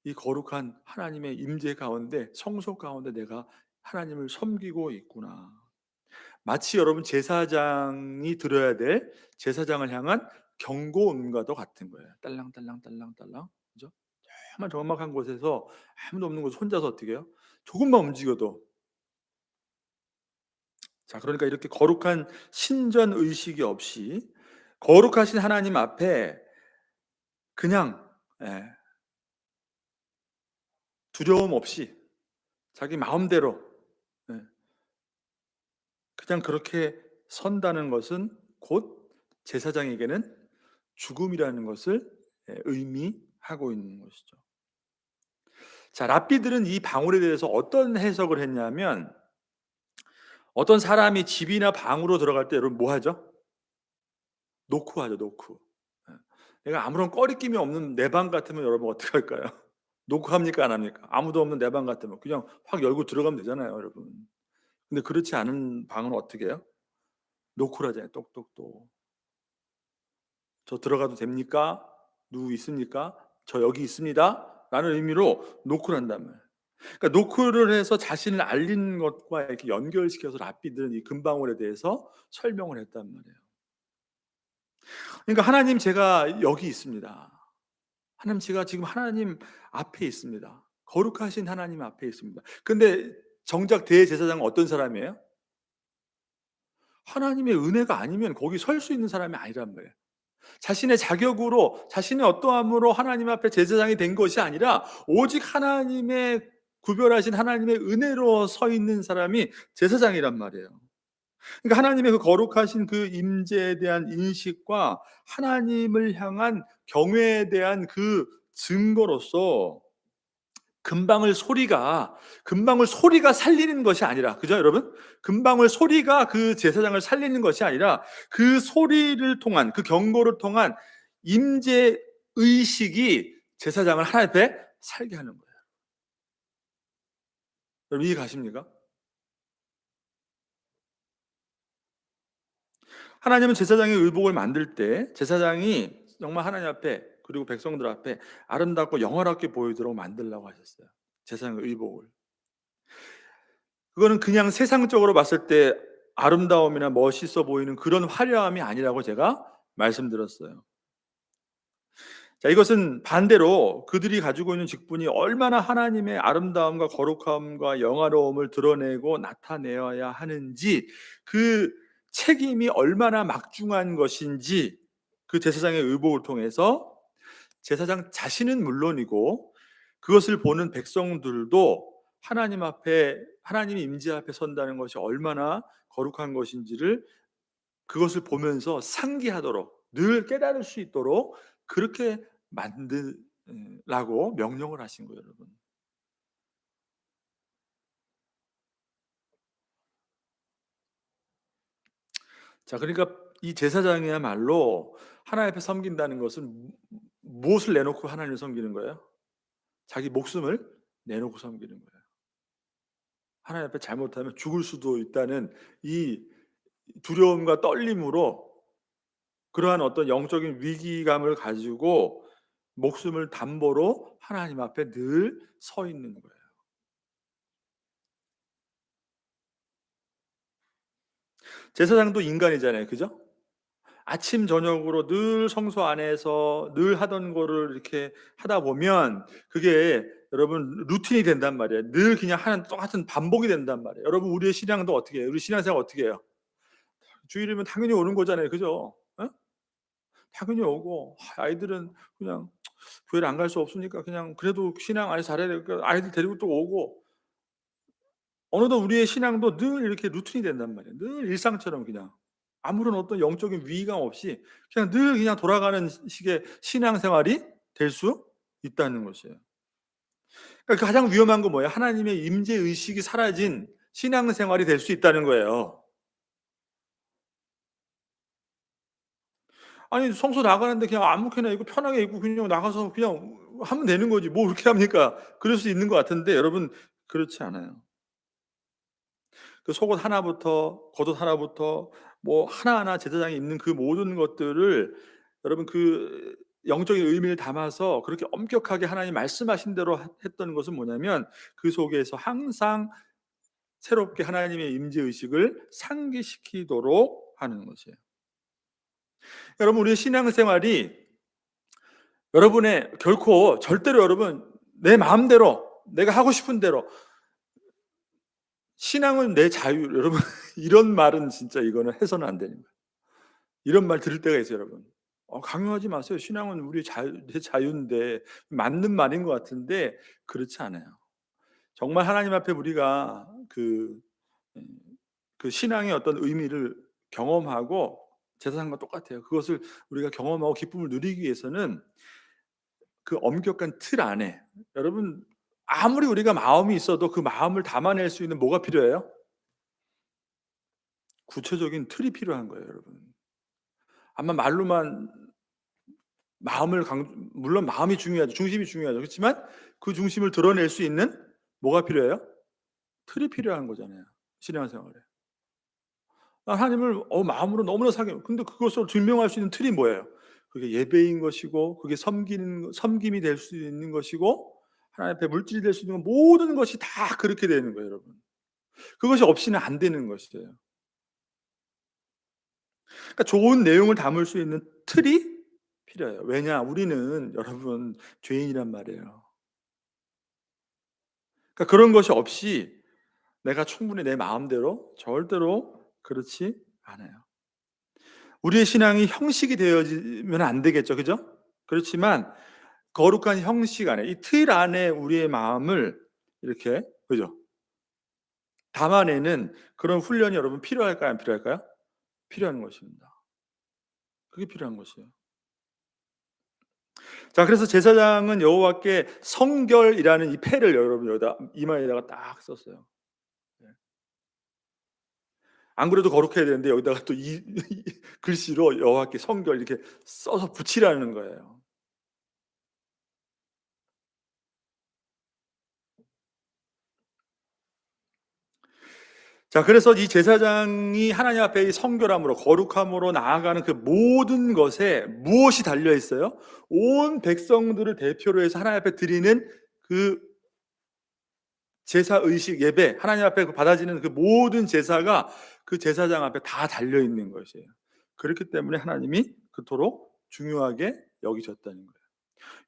이 거룩한 하나님의 임재 가운데, 성소 가운데 내가 하나님을 섬기고 있구나. 마치 여러분 제사장이 들어야 될, 제사장을 향한 경고음과도 같은 거예요. 딸랑딸랑 딸랑딸랑. 그죠? 정말 적막한 곳에서, 아무도 없는 곳에 혼자서 어떻게 해요? 조금만 움직여도. 자, 그러니까 이렇게 거룩한 신전 의식이 없이 거룩하신 하나님 앞에 그냥, 예, 두려움 없이 자기 마음대로, 예, 그냥 그렇게 선다는 것은 곧 제사장에게는 죽음이라는 것을 의미하고 있는 것이죠. 자, 랍비들은 이 방울에 대해서 어떤 해석을 했냐면, 어떤 사람이 집이나 방으로 들어갈 때 여러분 뭐 하죠? 노크 하죠, 노크. 예. 내가 아무런 꺼리낌이 없는 내 방 같으면 여러분 어떡할까요? 노크합니까 안 합니까? 아무도 없는 내 방 같으면 그냥 확 열고 들어가면 되잖아요, 여러분. 근데 그렇지 않은 방은 어떻게 해요? 노크를 하잖아요, 똑똑똑. "저 들어가도 됩니까? 누구 있습니까? 저 여기 있습니다." 라는 의미로 노크를 한단 말이에요. 그러니까 노크를 해서 자신을 알리는 것과 이렇게 연결시켜서 랍비들은 이 금방울에 대해서 설명을 했단 말이에요. 그러니까 "하나님, 제가 여기 있습니다. 하나님, 제가 지금 하나님 앞에 있습니다. 거룩하신 하나님 앞에 있습니다." 근데 정작 대제사장은 어떤 사람이에요? 하나님의 은혜가 아니면 거기 설 수 있는 사람이 아니란 말이에요. 자신의 자격으로, 자신의 어떠함으로 하나님 앞에 제사장이 된 것이 아니라 오직 하나님의 구별하신 하나님의 은혜로 서 있는 사람이 제사장이란 말이에요. 그러니까 하나님의 그 거룩하신 그 임재에 대한 인식과 하나님을 향한 경외에 대한 그 증거로서 금방울 소리가 살리는 것이 아니라, 그죠 여러분? 금방울 소리가 그 제사장을 살리는 것이 아니라 그 소리를 통한, 그 경고를 통한 임재 의식이 제사장을 하나님 앞에 살게 하는 거예요. 여러분 이해 가십니까? 하나님은 제사장의 의복을 만들 때 제사장이 정말 하나님 앞에, 그리고 백성들 앞에 아름답고 영화롭게 보이도록 만들라고 하셨어요, 제사장의 의복을. 그거는 그냥 세상적으로 봤을 때 아름다움이나 멋있어 보이는 그런 화려함이 아니라고 제가 말씀드렸어요. 자, 이것은 반대로 그들이 가지고 있는 직분이 얼마나 하나님의 아름다움과 거룩함과 영화로움을 드러내고 나타내어야 하는지, 그 책임이 얼마나 막중한 것인지, 그 제사장의 의복을 통해서 제사장 자신은 물론이고 그것을 보는 백성들도 하나님 앞에, 하나님의 임재 앞에 선다는 것이 얼마나 거룩한 것인지를, 그것을 보면서 상기하도록, 늘 깨달을 수 있도록 그렇게 만들라고 명령을 하신 거예요, 여러분. 자, 그러니까 이 제사장이야말로 하나님 앞에 섬긴다는 것은 무엇을 내놓고 하나님을 섬기는 거예요? 자기 목숨을 내놓고 섬기는 거예요. 하나님 앞에 잘못하면 죽을 수도 있다는 이 두려움과 떨림으로, 그러한 어떤 영적인 위기감을 가지고 목숨을 담보로 하나님 앞에 늘 서 있는 거예요. 제사장도 인간이잖아요, 그죠? 아침 저녁으로 늘 성소 안에서 늘 하던 거를 이렇게 하다 보면 그게 여러분 루틴이 된단 말이에요. 늘 그냥 하는 똑같은 반복이 된단 말이에요. 여러분 우리의 신앙도 어떻게 해요? 우리 신앙생활 어떻게 해요? 주일이면 당연히 오는 거잖아요, 그죠? 어? 당연히 오고, 아이들은 그냥 교회를 안 갈 수 없으니까 그냥 그래도 신앙 안에서 잘해야 되니까 아이들 데리고 또 오고, 어느덧 우리의 신앙도 늘 이렇게 루틴이 된단 말이에요. 늘 일상처럼 그냥 아무런 어떤 영적인 위기감 없이 그냥 늘 그냥 돌아가는 식의 신앙생활이 될 수 있다는 것이에요. 그러니까 가장 위험한 건 뭐예요? 하나님의 임재 의식이 사라진 신앙생활이 될 수 있다는 거예요. 아니 성소 나가는데 그냥 아무렇게나 입고 편하게 입고 그냥 나가서 그냥 하면 되는 거지 뭐 그렇게 합니까? 그럴 수 있는 것 같은데 여러분 그렇지 않아요. 그 속옷 하나부터 겉옷 하나부터 뭐 하나하나 제사장이 입는 그 모든 것들을 여러분 그 영적인 의미를 담아서 그렇게 엄격하게 하나님 말씀하신 대로 했던 것은 뭐냐면 그 속에서 항상 새롭게 하나님의 임재 의식을 상기시키도록 하는 것이에요. 여러분 우리의 신앙생활이 여러분의 결코 절대로 여러분 내 마음대로 내가 하고 싶은 대로, 신앙은 내 자유, 여러분 이런 말은 진짜 이거는 해서는 안 되는 거예요. 이런 말 들을 때가 있어요, 여러분. 강요하지 마세요. 신앙은 우리 자유, 내 자유인데 맞는 말인 것 같은데 그렇지 않아요. 정말 하나님 앞에 우리가 음, 그 신앙의 어떤 의미를 경험하고 제사장과 똑같아요. 그것을 우리가 경험하고 기쁨을 누리기 위해서는 그 엄격한 틀 안에, 여러분 아무리 우리가 마음이 있어도 그 마음을 담아낼 수 있는 뭐가 필요해요? 구체적인 틀이 필요한 거예요, 여러분. 아마 말로만 마음을 물론 마음이 중요하죠. 중심이 중요하죠. 그렇지만 그 중심을 드러낼 수 있는 뭐가 필요해요? 틀이 필요한 거잖아요, 신앙생활에. 하나님을 마음으로 너무나 근데 그것을 증명할 수 있는 틀이 뭐예요? 그게 예배인 것이고, 그게 섬김이 될 수 있는 것이고, 하나님 앞에 물질이 될 수 있는 모든 것이 다 그렇게 되는 거예요, 여러분. 그것이 없이는 안 되는 것이에요. 그러니까 좋은 내용을 담을 수 있는 틀이 필요해요. 왜냐? 우리는 여러분 죄인이란 말이에요. 그러니까 그런 것이 없이 내가 충분히 내 마음대로 절대로 그렇지 않아요. 우리의 신앙이 형식이 되어지면 안 되겠죠. 그죠? 그렇지만 거룩한 형식 안에, 이 틀 안에 우리의 마음을 이렇게, 그죠? 담아내는 그런 훈련이 여러분 필요할까요? 안 필요할까요? 필요한 것입니다. 그게 필요한 것이에요. 자, 그래서 제사장은 여호와께 성결이라는 이 패를 여러분 여기다 이마에다가 딱 썼어요. 네. 안 그래도 거룩해야 되는데 여기다가 또 이 글씨로 여호와께 성결 이렇게 써서 붙이라는 거예요. 자, 그래서 이 제사장이 하나님 앞에 이 성결함으로 거룩함으로 나아가는 그 모든 것에 무엇이 달려 있어요? 온 백성들을 대표로 해서 하나님 앞에 드리는 그 제사 의식 예배, 하나님 앞에 그 받아지는 그 모든 제사가 그 제사장 앞에 다 달려 있는 것이에요. 그렇기 때문에 하나님이 그토록 중요하게 여기셨다는 거예요.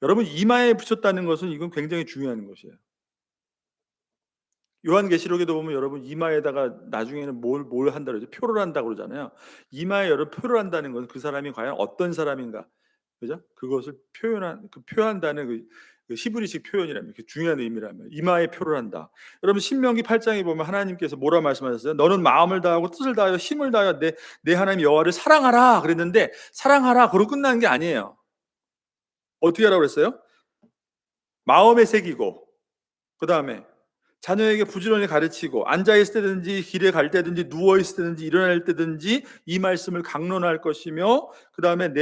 여러분, 이마에 붙였다는 것은 이건 굉장히 중요한 것이에요. 요한계시록에도 보면 여러분 이마에다가 나중에는 뭘 한다 그러죠? 표를 한다고 그러잖아요. 이마에 여러분 표를 한다는 것은 그 사람이 과연 어떤 사람인가, 그죠? 그것을 표한다는 그 히브리식 표현이라면, 그 중요한 의미라면 이마에 표를 한다. 여러분 신명기 8장에 보면 하나님께서 뭐라 말씀하셨어요? 너는 마음을 다하고 뜻을 다하여 힘을 다하여 내 하나님 여호와를 사랑하라 그랬는데, 사랑하라 그러고 끝나는 게 아니에요. 어떻게 하라고 그랬어요? 마음에 새기고, 그 다음에 자녀에게 부지런히 가르치고, 앉아 있을 때든지 길에 갈 때든지 누워 있을 때든지 일어날 때든지 이 말씀을 강론할 것이며, 그다음에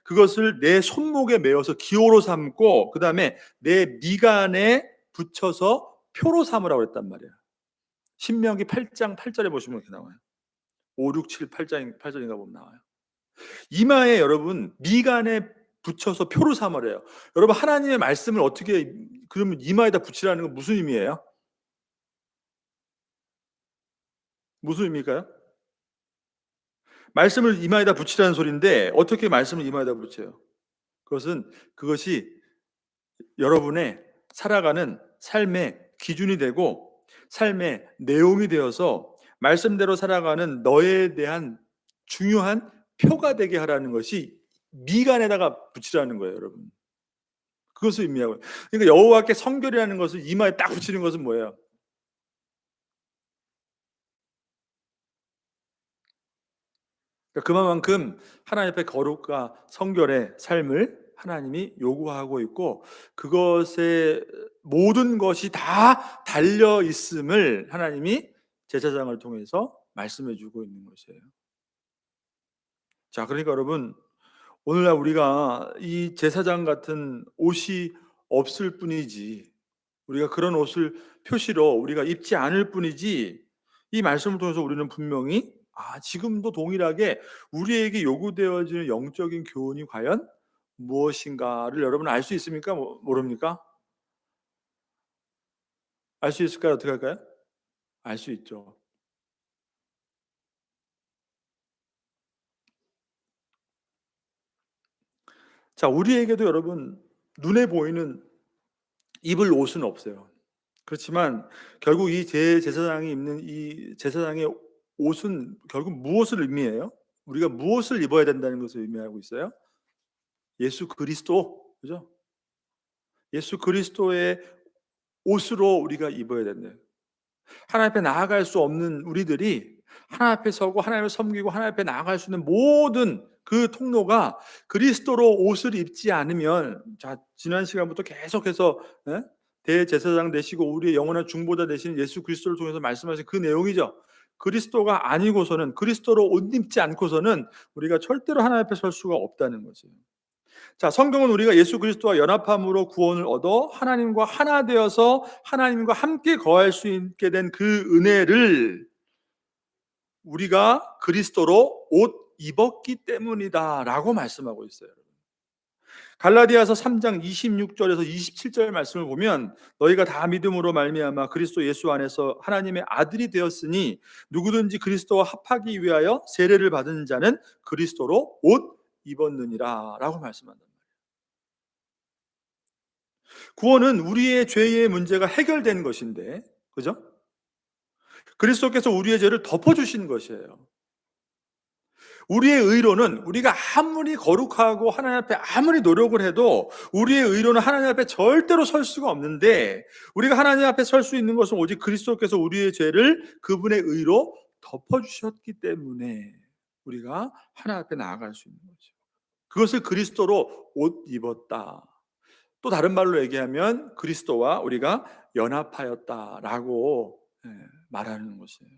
그것을 내 손목에 메어서 기호로 삼고, 그다음에 내 미간에 붙여서 표로 삼으라고 했단 말이에요. 신명기 8장 8절에 보시면 이렇게 나와요. 5, 6, 7, 8절인가 보면 나와요. 이마에 여러분 미간에 붙여서 표로 삼으래요. 여러분 하나님의 말씀을 어떻게 그러면 이마에다 붙이라는 건 무슨 의미예요? 무슨 의미일까요? 말씀을 이마에다 붙이라는 소리인데 어떻게 말씀을 이마에다 붙여요? 그것이 여러분의 살아가는 삶의 기준이 되고 삶의 내용이 되어서 말씀대로 살아가는 너에 대한 중요한 표가 되게 하라는 것이 미간에다가 붙이라는 거예요, 여러분. 그것을 의미하고요. 그러니까 여호와께 성결이라는 것을 이마에 딱 붙이는 것은 뭐예요? 그러니까 그만큼 하나님 앞에 거룩과 성결의 삶을 하나님이 요구하고 있고, 그것에 모든 것이 다 달려 있음을 하나님이 제사장을 통해서 말씀해 주고 있는 것이에요. 자, 그러니까 여러분 오늘날 우리가 이 제사장 같은 옷이 없을 뿐이지, 우리가 그런 옷을 표시로 우리가 입지 않을 뿐이지, 이 말씀을 통해서 우리는 분명히 지금도 동일하게 우리에게 요구되어지는 영적인 교훈이 과연 무엇인가를 여러분 알 수 있습니까? 모릅니까? 알 수 있을까요? 어떻게 할까요? 알 수 있죠. 자, 우리에게도 여러분 눈에 보이는 입을 옷은 없어요. 그렇지만 결국 이 제사장이 입는 이 제사장의 옷은 결국 무엇을 의미해요? 우리가 무엇을 입어야 된다는 것을 의미하고 있어요? 예수 그리스도, 그죠? 예수 그리스도의 옷으로 우리가 입어야 된대요. 하나님 앞에 나아갈 수 없는 우리들이 하나님 앞에 서고 하나님을 섬기고 하나님 앞에 나아갈 수 있는 모든 그 통로가 그리스도로 옷을 입지 않으면, 자 지난 시간부터 계속해서 대제사장 되시고 우리의 영원한 중보자 되시는 예수 그리스도를 통해서 말씀하신 그 내용이죠. 그리스도가 아니고서는, 그리스도로 옷 입지 않고서는 우리가 절대로 하나님 앞에 설 수가 없다는 거죠. 자, 성경은 우리가 예수 그리스도와 연합함으로 구원을 얻어 하나님과 하나 되어서 하나님과 함께 거할 수 있게 된 그 은혜를 우리가 그리스도로 옷 입었기 때문이다라고 말씀하고 있어요. 갈라디아서 3장 26절에서 27절 말씀을 보면 너희가 다 믿음으로 말미암아 그리스도 예수 안에서 하나님의 아들이 되었으니 누구든지 그리스도와 합하기 위하여 세례를 받은 자는 그리스도로 옷 입었느니라라고 말씀한다. 구원은 우리의 죄의 문제가 해결된 것인데, 그죠? 그리스도께서 우리의 죄를 덮어주신 것이에요. 우리의 의로는 우리가 아무리 거룩하고 하나님 앞에 아무리 노력을 해도 우리의 의로는 하나님 앞에 절대로 설 수가 없는데, 우리가 하나님 앞에 설 수 있는 것은 오직 그리스도께서 우리의 죄를 그분의 의로 덮어주셨기 때문에 우리가 하나님 앞에 나아갈 수 있는 거죠. 그것을 그리스도로 옷 입었다. 또 다른 말로 얘기하면 그리스도와 우리가 연합하였다라고 말하는 것이에요.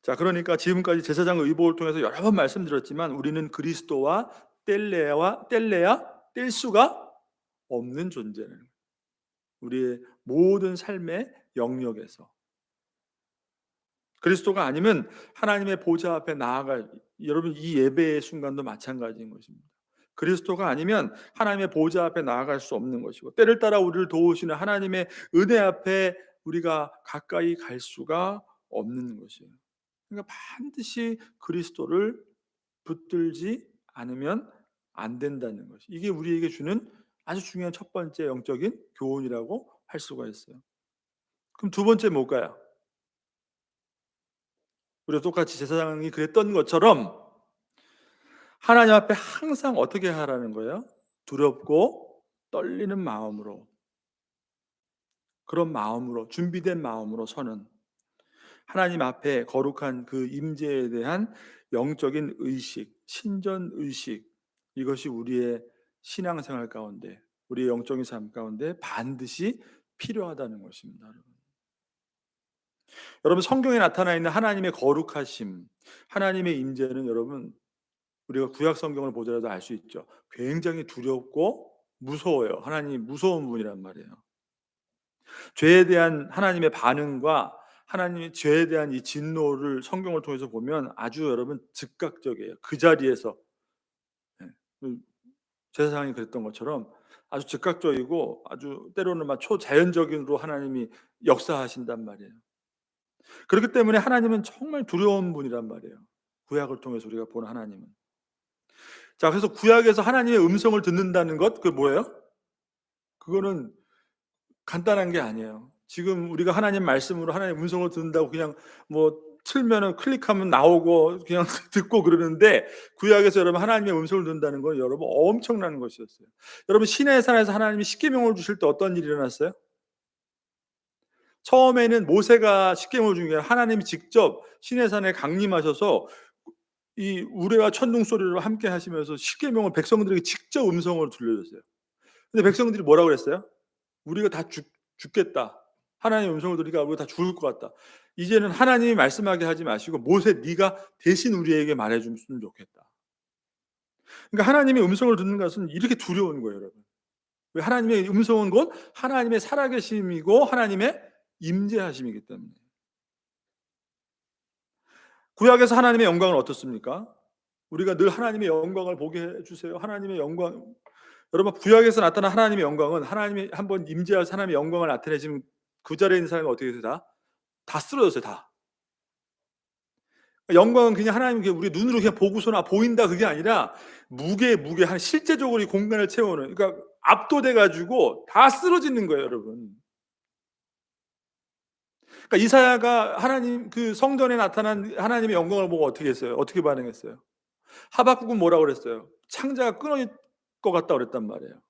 자, 그러니까 지금까지 제사장 의복을 통해서 여러 번 말씀드렸지만 우리는 그리스도와 뗄래야 뗄 수가 없는 존재는 우리의 모든 삶의 영역에서 그리스도가 아니면 하나님의 보좌 앞에 나아갈, 여러분 이 예배의 순간도 마찬가지인 것입니다. 그리스도가 아니면 하나님의 보좌 앞에 나아갈 수 없는 것이고 때를 따라 우리를 도우시는 하나님의 은혜 앞에 우리가 가까이 갈 수가 없는 것이에요. 그러니까 반드시 그리스도를 붙들지 않으면 안 된다는 것이, 이게 우리에게 주는 아주 중요한 첫 번째 영적인 교훈이라고 할 수가 있어요. 그럼 두 번째 뭘까요? 우리가 똑같이 제사장이 그랬던 것처럼 하나님 앞에 항상 어떻게 하라는 거예요? 두렵고 떨리는 마음으로, 그런 마음으로, 준비된 마음으로 서는, 하나님 앞에 거룩한 그 임재에 대한 영적인 의식, 신전 의식, 이것이 우리의 신앙생활 가운데, 우리의 영적인 삶 가운데 반드시 필요하다는 것입니다. 여러분 성경에 나타나 있는 하나님의 거룩하심, 하나님의 임재는 여러분 우리가 구약 성경을 보더라도 알 수 있죠. 굉장히 두렵고 무서워요. 하나님이 무서운 분이란 말이에요. 죄에 대한 하나님의 반응과 하나님의 죄에 대한 이 진노를 성경을 통해서 보면 아주 여러분 즉각적이에요. 그 자리에서 제사장이 그랬던 것처럼 아주 즉각적이고 아주 때로는 막 초자연적으로 하나님이 역사하신단 말이에요. 그렇기 때문에 하나님은 정말 두려운 분이란 말이에요. 구약을 통해서 우리가 본 하나님은. 자, 그래서 구약에서 하나님의 음성을 듣는다는 것, 그게 뭐예요? 그거는 간단한 게 아니에요. 지금 우리가 하나님 말씀으로 하나님의 음성을 듣는다고 그냥 뭐 틀면은 클릭하면 나오고 그냥 듣고 그러는데, 구약에서 여러분 하나님의 음성을 듣는다는 건 여러분 엄청난 것이었어요. 여러분 시내의 산에서 하나님이 십계명을 주실 때 어떤 일이 일어났어요? 처음에는 모세가 십계명을 준 게 아니라 하나님이 직접 시내 산에 강림하셔서 이 우레와 천둥 소리로 함께 하시면서 십계명을 백성들에게 직접 음성으로 들려줬어요. 근데 백성들이 뭐라고 그랬어요? 우리가 다 죽겠다. 하나님의 음성을 들으니까 우리가 다 죽을 것 같다. 이제는 하나님이 말씀하게 하지 마시고 모세 네가 대신 우리에게 말해주면 좋겠다. 그러니까 하나님의 음성을 듣는 것은 이렇게 두려운 거예요, 여러분. 왜? 하나님의 음성은 곧 하나님의 살아계심이고 하나님의 임재하심이기 때문에. 구약에서 하나님의 영광은 어떻습니까? 우리가 늘 하나님의 영광을 보게 해주세요. 하나님의 영광. 여러분 구약에서 나타난 하나님의 영광은 하나님이 한번 임재하셔서 하나님의 영광을 나타내시면 그 자리에 있는 사람이 어떻게 돼요? 다 쓰러졌어요. 다. 영광은 그냥 하나님 우리 눈으로 그냥 보고서나 보인다 그게 아니라 무게 한 실제적으로 이 공간을 채우는, 그러니까 압도돼 가지고 다 쓰러지는 거예요, 여러분. 그러니까 이사야가 하나님 그 성전에 나타난 하나님의 영광을 보고 어떻게 했어요? 어떻게 반응했어요? 하박국은 뭐라고 그랬어요? 창자가 끊어질 것 같다 그랬단 말이에요.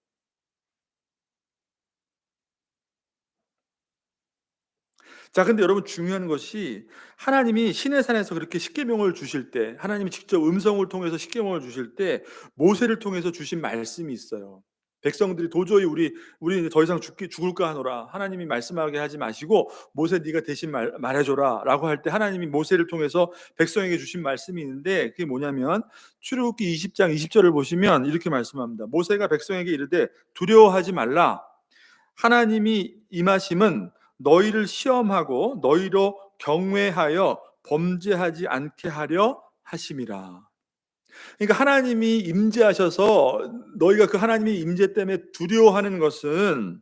자, 근데 여러분 중요한 것이 하나님이 시내산에서 그렇게 십계명을 주실 때, 하나님이 직접 음성을 통해서 십계명을 주실 때 모세를 통해서 주신 말씀이 있어요. 백성들이 도저히 우리 이제 더 이상 죽을까 하노라. 하나님이 말씀하게 하지 마시고 모세 네가 대신 말해줘라라고 할 때 하나님이 모세를 통해서 백성에게 주신 말씀이 있는데 그게 뭐냐면 출애굽기 20장 20절을 보시면 이렇게 말씀합니다. 모세가 백성에게 이르되 두려워하지 말라. 하나님이 임하심은 너희를 시험하고 너희로 경외하여 범죄하지 않게 하려 하심이라. 그러니까 하나님이 임재하셔서 너희가 그 하나님의 임재 때문에 두려워하는 것은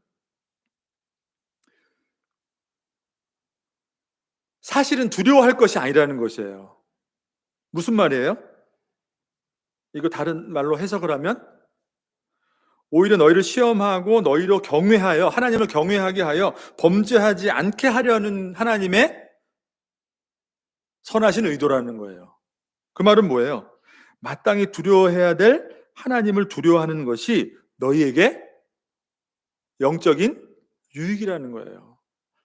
사실은 두려워할 것이 아니라는 것이에요. 무슨 말이에요? 이거 다른 말로 해석을 하면 오히려 너희를 시험하고 너희로 경외하여 하나님을 경외하게 하여 범죄하지 않게 하려는 하나님의 선하신 의도라는 거예요. 그 말은 뭐예요? 마땅히 두려워해야 될 하나님을 두려워하는 것이 너희에게 영적인 유익이라는 거예요.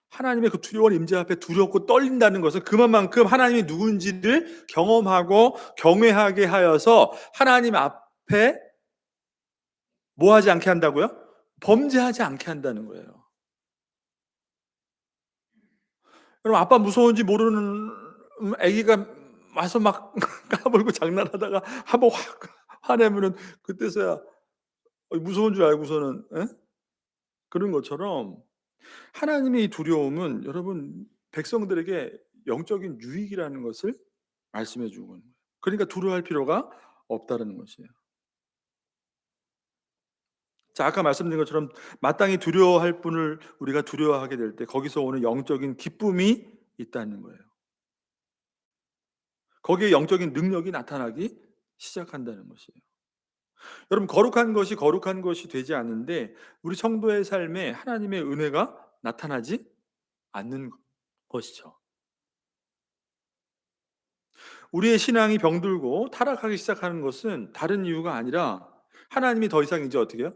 하나님의 그 두려운 임재 앞에 두렵고 떨린다는 것은 그만큼 하나님이 누군지를 경험하고 경외하게 하여서 하나님 앞에 뭐 하지 않게 한다고요? 범죄하지 않게 한다는 거예요. 여러분, 아빠 무서운지 모르는 아기가 와서 막 까불고 장난하다가 한번 확 화내면은 그때서야 무서운 줄 알고서는 그런 것처럼 하나님의 두려움은 여러분 백성들에게 영적인 유익이라는 것을 말씀해 주고 있는 거예요. 그러니까 두려워할 필요가 없다는 것이에요. 자, 아까 말씀드린 것처럼 마땅히 두려워할 분을 우리가 두려워하게 될 때 거기서 오는 영적인 기쁨이 있다는 거예요. 거기에 영적인 능력이 나타나기 시작한다는 것이에요. 여러분, 거룩한 것이 되지 않는데 우리 성도의 삶에 하나님의 은혜가 나타나지 않는 것이죠. 우리의 신앙이 병들고 타락하기 시작하는 것은 다른 이유가 아니라 하나님이 더 이상 이제 어떻게 해요?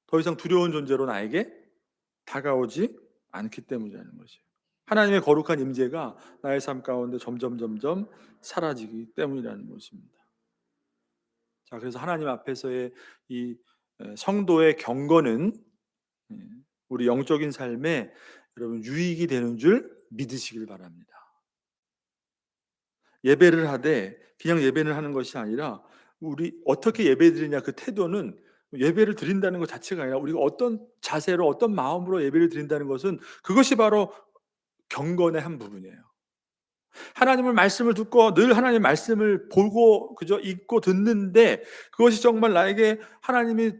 더 이상 두려운 존재로 나에게 다가오지 않기 때문이라는 것이에요. 하나님의 거룩한 임재가 나의 삶 가운데 점점 사라지기 때문이라는 것입니다. 자, 그래서 하나님 앞에서의 이 성도의 경건은 우리 영적인 삶에 여러분 유익이 되는 줄 믿으시길 바랍니다. 예배를 하되 그냥 예배를 하는 것이 아니라 우리 어떻게 예배드리냐 그 태도는 예배를 드린다는 것 자체가 아니라 우리가 어떤 자세로 어떤 마음으로 예배를 드린다는 것은 그것이 바로 경건의 한 부분이에요. 하나님의 말씀을 듣고 늘 하나님의 말씀을 보고 그저 읽고 듣는데 그것이 정말 나에게 하나님이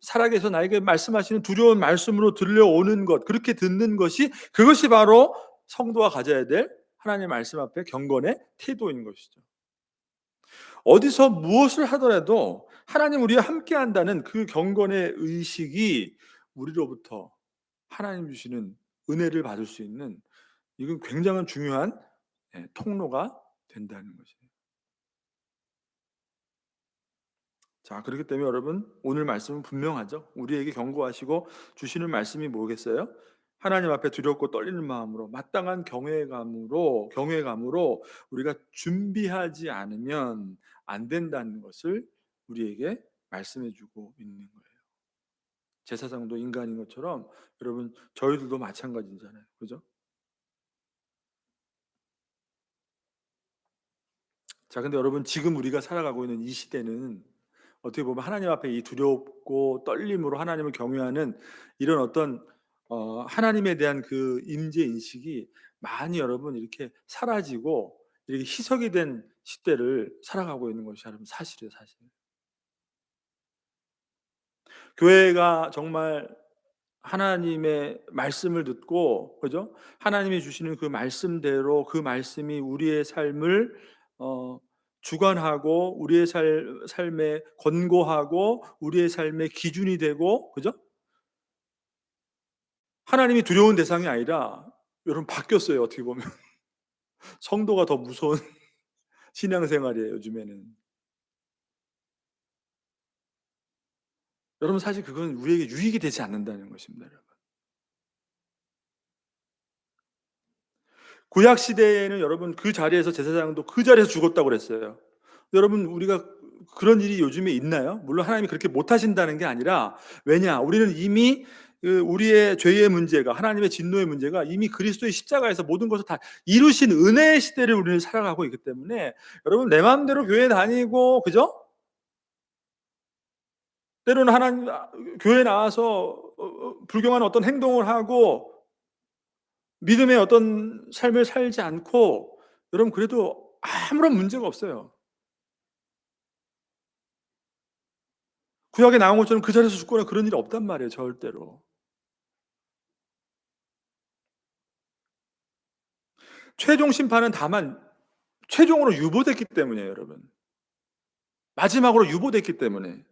살아계셔 나에게 말씀하시는 두려운 말씀으로 들려오는 것, 그렇게 듣는 것이 그것이 바로 성도가 가져야 될 하나님의 말씀 앞에 경건의 태도인 것이죠. 어디서 무엇을 하더라도 하나님 우리와 함께 한다는 그 경건의 의식이 우리로부터 하나님 주시는 은혜를 받을 수 있는 이건 굉장한 중요한 통로가 된다는 것이에요. 자, 그렇기 때문에 여러분 오늘 말씀은 분명하죠. 우리에게 경고하시고 주시는 말씀이 뭐겠어요? 하나님 앞에 두렵고 떨리는 마음으로 마땅한 경외감으로 우리가 준비하지 않으면 안 된다는 것을 우리에게 말씀해 주고 있는 거예요. 제사장도 인간인 것처럼 여러분 저희들도 마찬가지잖아요. 그죠? 자, 근데 여러분 지금 우리가 살아가고 있는 이 시대는 어떻게 보면 하나님 앞에 이 두렵고 떨림으로 하나님을 경외하는 이런 어떤 하나님에 대한 그 임재 인식이 많이 여러분 이렇게 사라지고 이렇게 희석이 된 시대를 살아가고 있는 것이 여러분 사실이에요, 사실. 교회가 정말 하나님의 말씀을 듣고 그죠? 하나님이 주시는 그 말씀대로 그 말씀이 우리의 삶을 어 주관하고 우리의 삶에 권고하고 우리의 삶의 기준이 되고 그죠? 하나님이 두려운 대상이 아니라 여러분 바뀌었어요, 어떻게 보면. 성도가 더 무서운 신앙생활이에요, 요즘에는. 여러분 사실 그건 우리에게 유익이 되지 않는다는 것입니다, 여러분. 구약 시대에는 여러분 그 자리에서 제사장도 그 자리에서 죽었다고 그랬어요. 여러분 우리가 그런 일이 요즘에 있나요? 물론 하나님이 그렇게 못 하신다는 게 아니라, 왜냐? 우리는 이미 우리의 죄의 문제가, 하나님의 진노의 문제가 이미 그리스도의 십자가에서 모든 것을 다 이루신 은혜의 시대를 우리는 살아가고 있기 때문에, 여러분 내 마음대로 교회 다니고, 그죠? 때로는 하나님 교회 나와서 불경한 어떤 행동을 하고 믿음의 어떤 삶을 살지 않고, 여러분 그래도 아무런 문제가 없어요. 구약에 나온 것처럼 그 자리에서 죽거나 그런 일이 없단 말이에요, 절대로. 최종 심판은 다만 최종으로 유보됐기 때문이에요, 여러분. 마지막으로 유보됐기 때문에.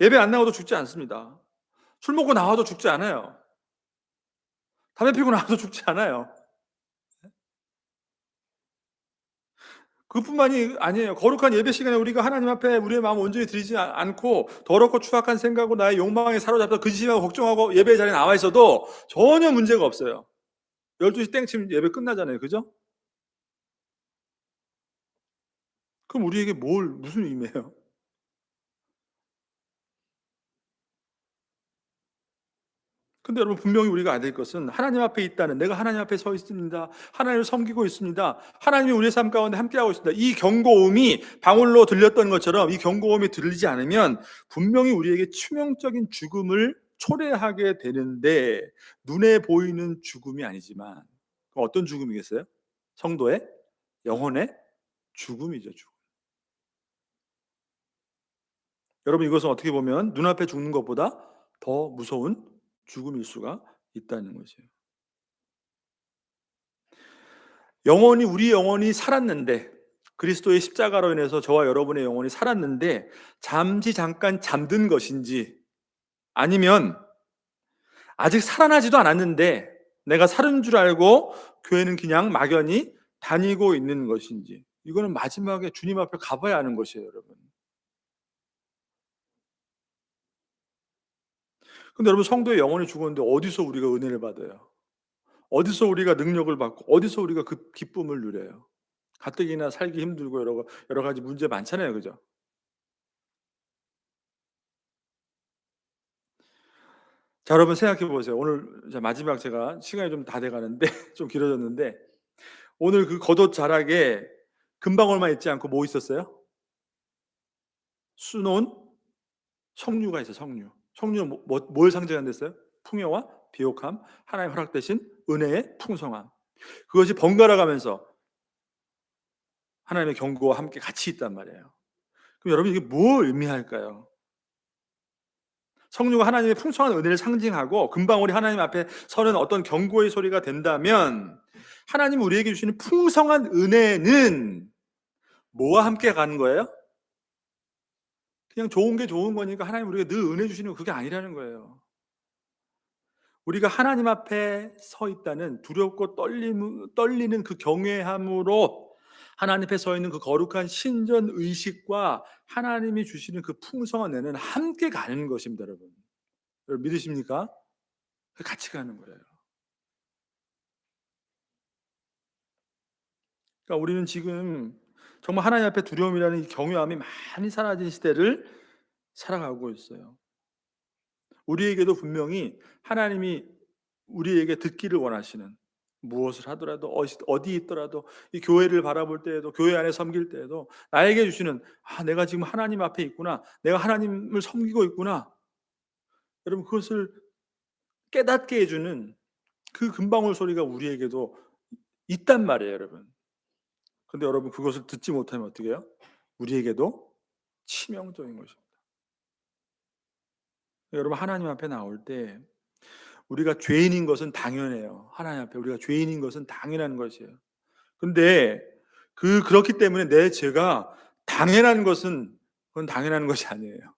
예배 안 나와도 죽지 않습니다. 술 먹고 나와도 죽지 않아요. 담배 피우고 나와도 죽지 않아요. 그뿐만이 아니에요. 거룩한 예배 시간에 우리가 하나님 앞에 우리의 마음 온전히 드리지 않고 더럽고 추악한 생각으로 나의 욕망에 사로잡혀 근심하고 걱정하고 예배 자리에 나와 있어도 전혀 문제가 없어요. 12시 땡치면 예배 끝나잖아요. 그죠? 그럼 우리에게 무슨 의미예요? 근데 여러분 분명히 우리가 알아야 될 것은, 하나님 앞에 있다는, 내가 하나님 앞에 서 있습니다. 하나님을 섬기고 있습니다. 하나님이 우리의 삶 가운데 함께하고 있습니다. 이 경고음이 방울로 들렸던 것처럼 이 경고음이 들리지 않으면 분명히 우리에게 치명적인 죽음을 초래하게 되는데, 눈에 보이는 죽음이 아니지만 그럼 어떤 죽음이겠어요? 성도의 영혼의 죽음이죠. 죽음. 여러분 이것은 어떻게 보면 눈앞에 죽는 것보다 더 무서운 죽음일 수가 있다는 거죠. 우리 영혼이 살았는데, 그리스도의 십자가로 인해서 저와 여러분의 영혼이 살았는데 잠시 잠깐 잠든 것인지, 아니면 아직 살아나지도 않았는데 내가 살은 줄 알고 교회는 그냥 막연히 다니고 있는 것인지, 이거는 마지막에 주님 앞에 가봐야 하는 것이에요, 여러분. 근데 여러분 성도의 영혼이 죽었는데 어디서 우리가 은혜를 받아요? 어디서 우리가 능력을 받고 어디서 우리가 그 기쁨을 누려요? 가뜩이나 살기 힘들고 여러 가지 문제 많잖아요, 그죠? 자, 여러분 생각해 보세요. 오늘 마지막, 제가 시간이 좀 다 돼 가는데 좀 길어졌는데, 오늘 그 겉옷 자락에 금방울만 있지 않고 뭐 있었어요? 수놓은 석류가 있어요. 석류. 석류는 뭘 상징한댔어요? 풍요와 비옥함, 하나님 허락되신 은혜의 풍성함. 그것이 번갈아 가면서 하나님의 경고와 함께 같이 있단 말이에요. 그럼 여러분 이게 뭘 의미할까요? 석류가 하나님의 풍성한 은혜를 상징하고 금방울이 하나님 앞에 서는 어떤 경고의 소리가 된다면, 하나님 우리에게 주시는 풍성한 은혜는 뭐와 함께 가는 거예요? 그냥 좋은 게 좋은 거니까 하나님 우리가 늘 은혜 주시는 거, 그게 아니라는 거예요. 우리가 하나님 앞에 서 있다는 두렵고 떨리는 그 경외함으로 하나님 앞에 서 있는 그 거룩한 신전 의식과 하나님이 주시는 그 풍성한 은혜는 함께 가는 것입니다, 여러분. 여러분 믿으십니까? 같이 가는 거예요. 그러니까 우리는 지금 정말 하나님 앞에 두려움이라는 이 경외함이 많이 사라진 시대를 살아가고 있어요. 우리에게도 분명히 하나님이 우리에게 듣기를 원하시는, 무엇을 하더라도 어디 있더라도 이 교회를 바라볼 때에도, 교회 안에 섬길 때에도 나에게 주시는, 내가 지금 하나님 앞에 있구나, 내가 하나님을 섬기고 있구나, 여러분 그것을 깨닫게 해주는 그 금방울 소리가 우리에게도 있단 말이에요, 여러분. 근데 여러분 그것을 듣지 못하면 어떻게 해요? 우리에게도 치명적인 것입니다. 여러분 하나님 앞에 나올 때 우리가 죄인인 것은 당연해요. 하나님 앞에 우리가 죄인인 것은 당연한 것이에요. 근데 그렇기 때문에 내 죄가 당연한 것은, 그건 당연한 것이 아니에요.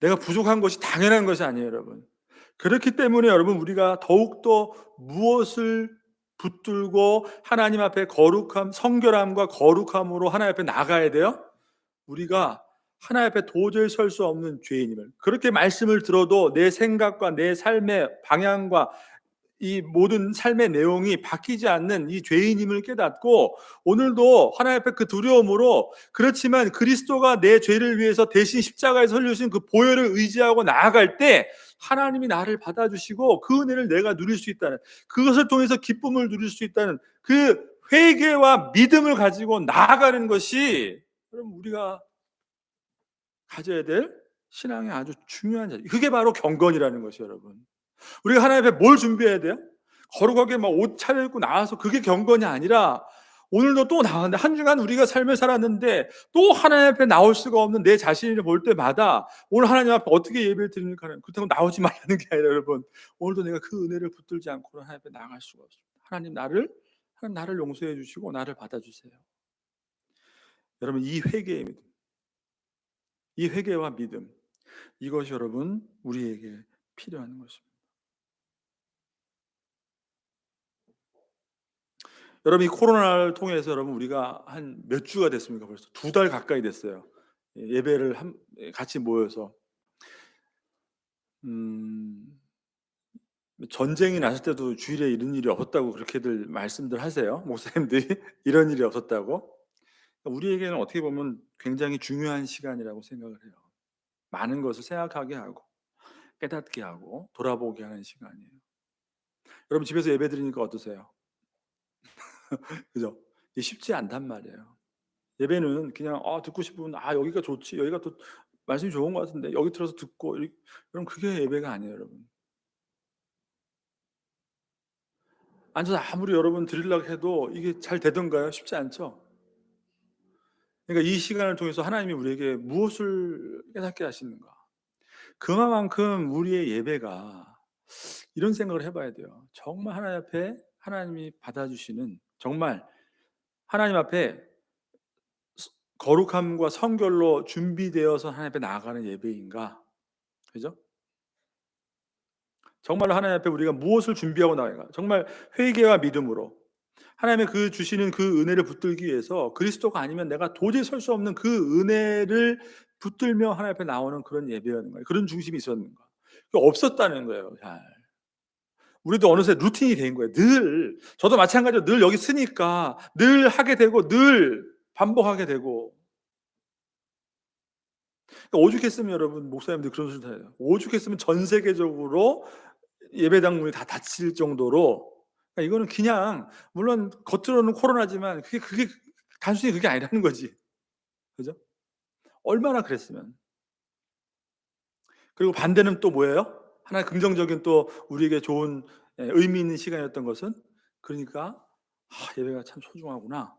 내가 부족한 것이 당연한 것이 아니에요, 여러분. 그렇기 때문에 여러분 우리가 더욱더 무엇을 붙들고 하나님 앞에 성결함과 거룩함으로 하나님 앞에 나가야 돼요? 우리가 하나님 앞에 도저히 설 수 없는 죄인임을, 그렇게 말씀을 들어도 내 생각과 내 삶의 방향과 이 모든 삶의 내용이 바뀌지 않는 이 죄인임을 깨닫고 오늘도 하나님 앞에 그 두려움으로, 그렇지만 그리스도가 내 죄를 위해서 대신 십자가에 설리신 그 보혈을 의지하고 나아갈 때 하나님이 나를 받아주시고 그 은혜를 내가 누릴 수 있다는, 그것을 통해서 기쁨을 누릴 수 있다는 그 회개와 믿음을 가지고 나아가는 것이 여러분 우리가 가져야 될 신앙의 아주 중요한 자리. 그게 바로 경건이라는 것이에요, 여러분. 우리가 하나님 앞에 뭘 준비해야 돼요? 거룩하게 막 옷 차려입고 나와서 그게 경건이 아니라, 오늘도 또 나왔는데 한 주간 우리가 삶을 살았는데 또 하나님 앞에 나올 수가 없는 내 자신을 볼 때마다 오늘 하나님 앞에 어떻게 예배를 드립니까? 그렇다고 나오지 말라는 게 아니라, 여러분 오늘도 내가 그 은혜를 붙들지 않고 하나님 앞에 나갈 수가 없습니다. 하나님 나를 용서해 주시고 나를 받아주세요. 여러분 이 회개의 믿음, 이 회개와 믿음, 이것이 여러분 우리에게 필요한 것입니다. 여러분 이 코로나를 통해서 여러분 우리가 한 몇 주가 됐습니까? 벌써 2달 가까이 됐어요. 예배를 같이 모여서 음, 전쟁이 났을 때도 주일에 이런 일이 없었다고 그렇게들 말씀들 하세요, 목사님들이. 이런 일이 없었다고. 우리에게는 어떻게 보면 굉장히 중요한 시간이라고 생각을 해요. 많은 것을 생각하게 하고 깨닫게 하고 돌아보게 하는 시간이에요. 여러분 집에서 예배 드리니까 어떠세요? 그죠? 이게 쉽지 않단 말이에요. 예배는 그냥 듣고 싶으면 여기가 좋지, 여기가 또 말씀이 좋은 것 같은데 여기 들어서 듣고 그럼 그게 예배가 아니에요, 여러분. 앉아서 아무리 여러분 드리려고 해도 이게 잘 되던가요? 쉽지 않죠. 그러니까 이 시간을 통해서 하나님이 우리에게 무엇을 깨닫게 하시는가? 그만큼 우리의 예배가, 이런 생각을 해봐야 돼요. 정말 하나님 앞에 하나님이 받아주시는, 정말 하나님 앞에 거룩함과 성결로 준비되어서 하나님 앞에 나아가는 예배인가? 그죠? 정말로 하나님 앞에 우리가 무엇을 준비하고 나아가, 정말 회개와 믿음으로 하나님의 그 주시는 그 은혜를 붙들기 위해서, 그리스도가 아니면 내가 도저히 설 수 없는 그 은혜를 붙들며 하나님 앞에 나오는 그런 예배였는 거예요. 그런 중심이 있었는가? 없었다는 거예요. 잘. 우리도 어느새 루틴이 된 거예요. 늘, 저도 마찬가지로 늘 여기 쓰니까 늘 하게 되고 늘 반복하게 되고. 그러니까 오죽했으면 여러분, 목사님들 그런 소리 해요. 오죽했으면 전 세계적으로 예배당 문이 다 닫힐 정도로. 그러니까 이거는 그냥, 물론 겉으로는 코로나지만 그게 단순히 그게 아니라는 거지. 그죠? 얼마나 그랬으면. 그리고 반대는 또 뭐예요? 하나의 긍정적인 또 우리에게 좋은 의미 있는 시간이었던 것은, 그러니까 예배가 참 소중하구나.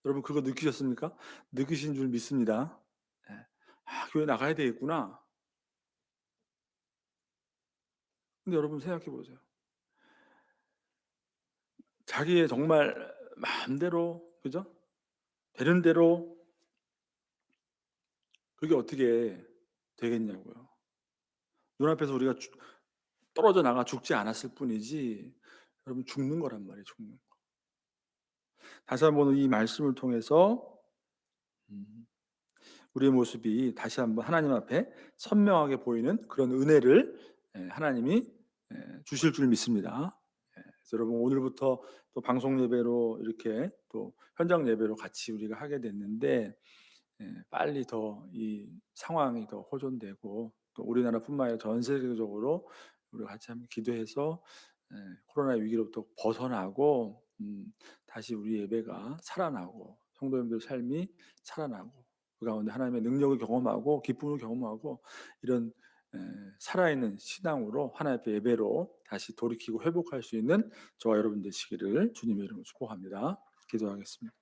여러분 그거 느끼셨습니까? 느끼신 줄 믿습니다. 예. 교회 나가야 되겠구나. 근데 여러분 생각해 보세요. 자기의 정말 마음대로, 그죠? 되는 대로 그게 어떻게 되겠냐고요. 눈앞에서 우리가 떨어져 나가 죽지 않았을 뿐이지, 여러분 죽는 거란 말이에요, 죽는 거. 다시 한번 이 말씀을 통해서 음, 우리의 모습이 다시 한번 하나님 앞에 선명하게 보이는 그런 은혜를 하나님이 주실 줄 믿습니다. 그래서 여러분 오늘부터 또 방송 예배로 이렇게 또 현장 예배로 같이 우리가 하게 됐는데, 빨리 더 이 상황이 더 호전되고 또 우리나라뿐만 아니라 전 세계적으로 우리 같이 한번 기도해서 코로나 위기로부터 벗어나고 다시 우리 예배가 살아나고 성도님들 삶이 살아나고 그 가운데 하나님의 능력을 경험하고 기쁨을 경험하고 이런 살아있는 신앙으로 하나님 앞에 예배로 다시 돌이키고 회복할 수 있는 저와 여러분 되시기를 주님의 이름으로 축복합니다. 기도하겠습니다.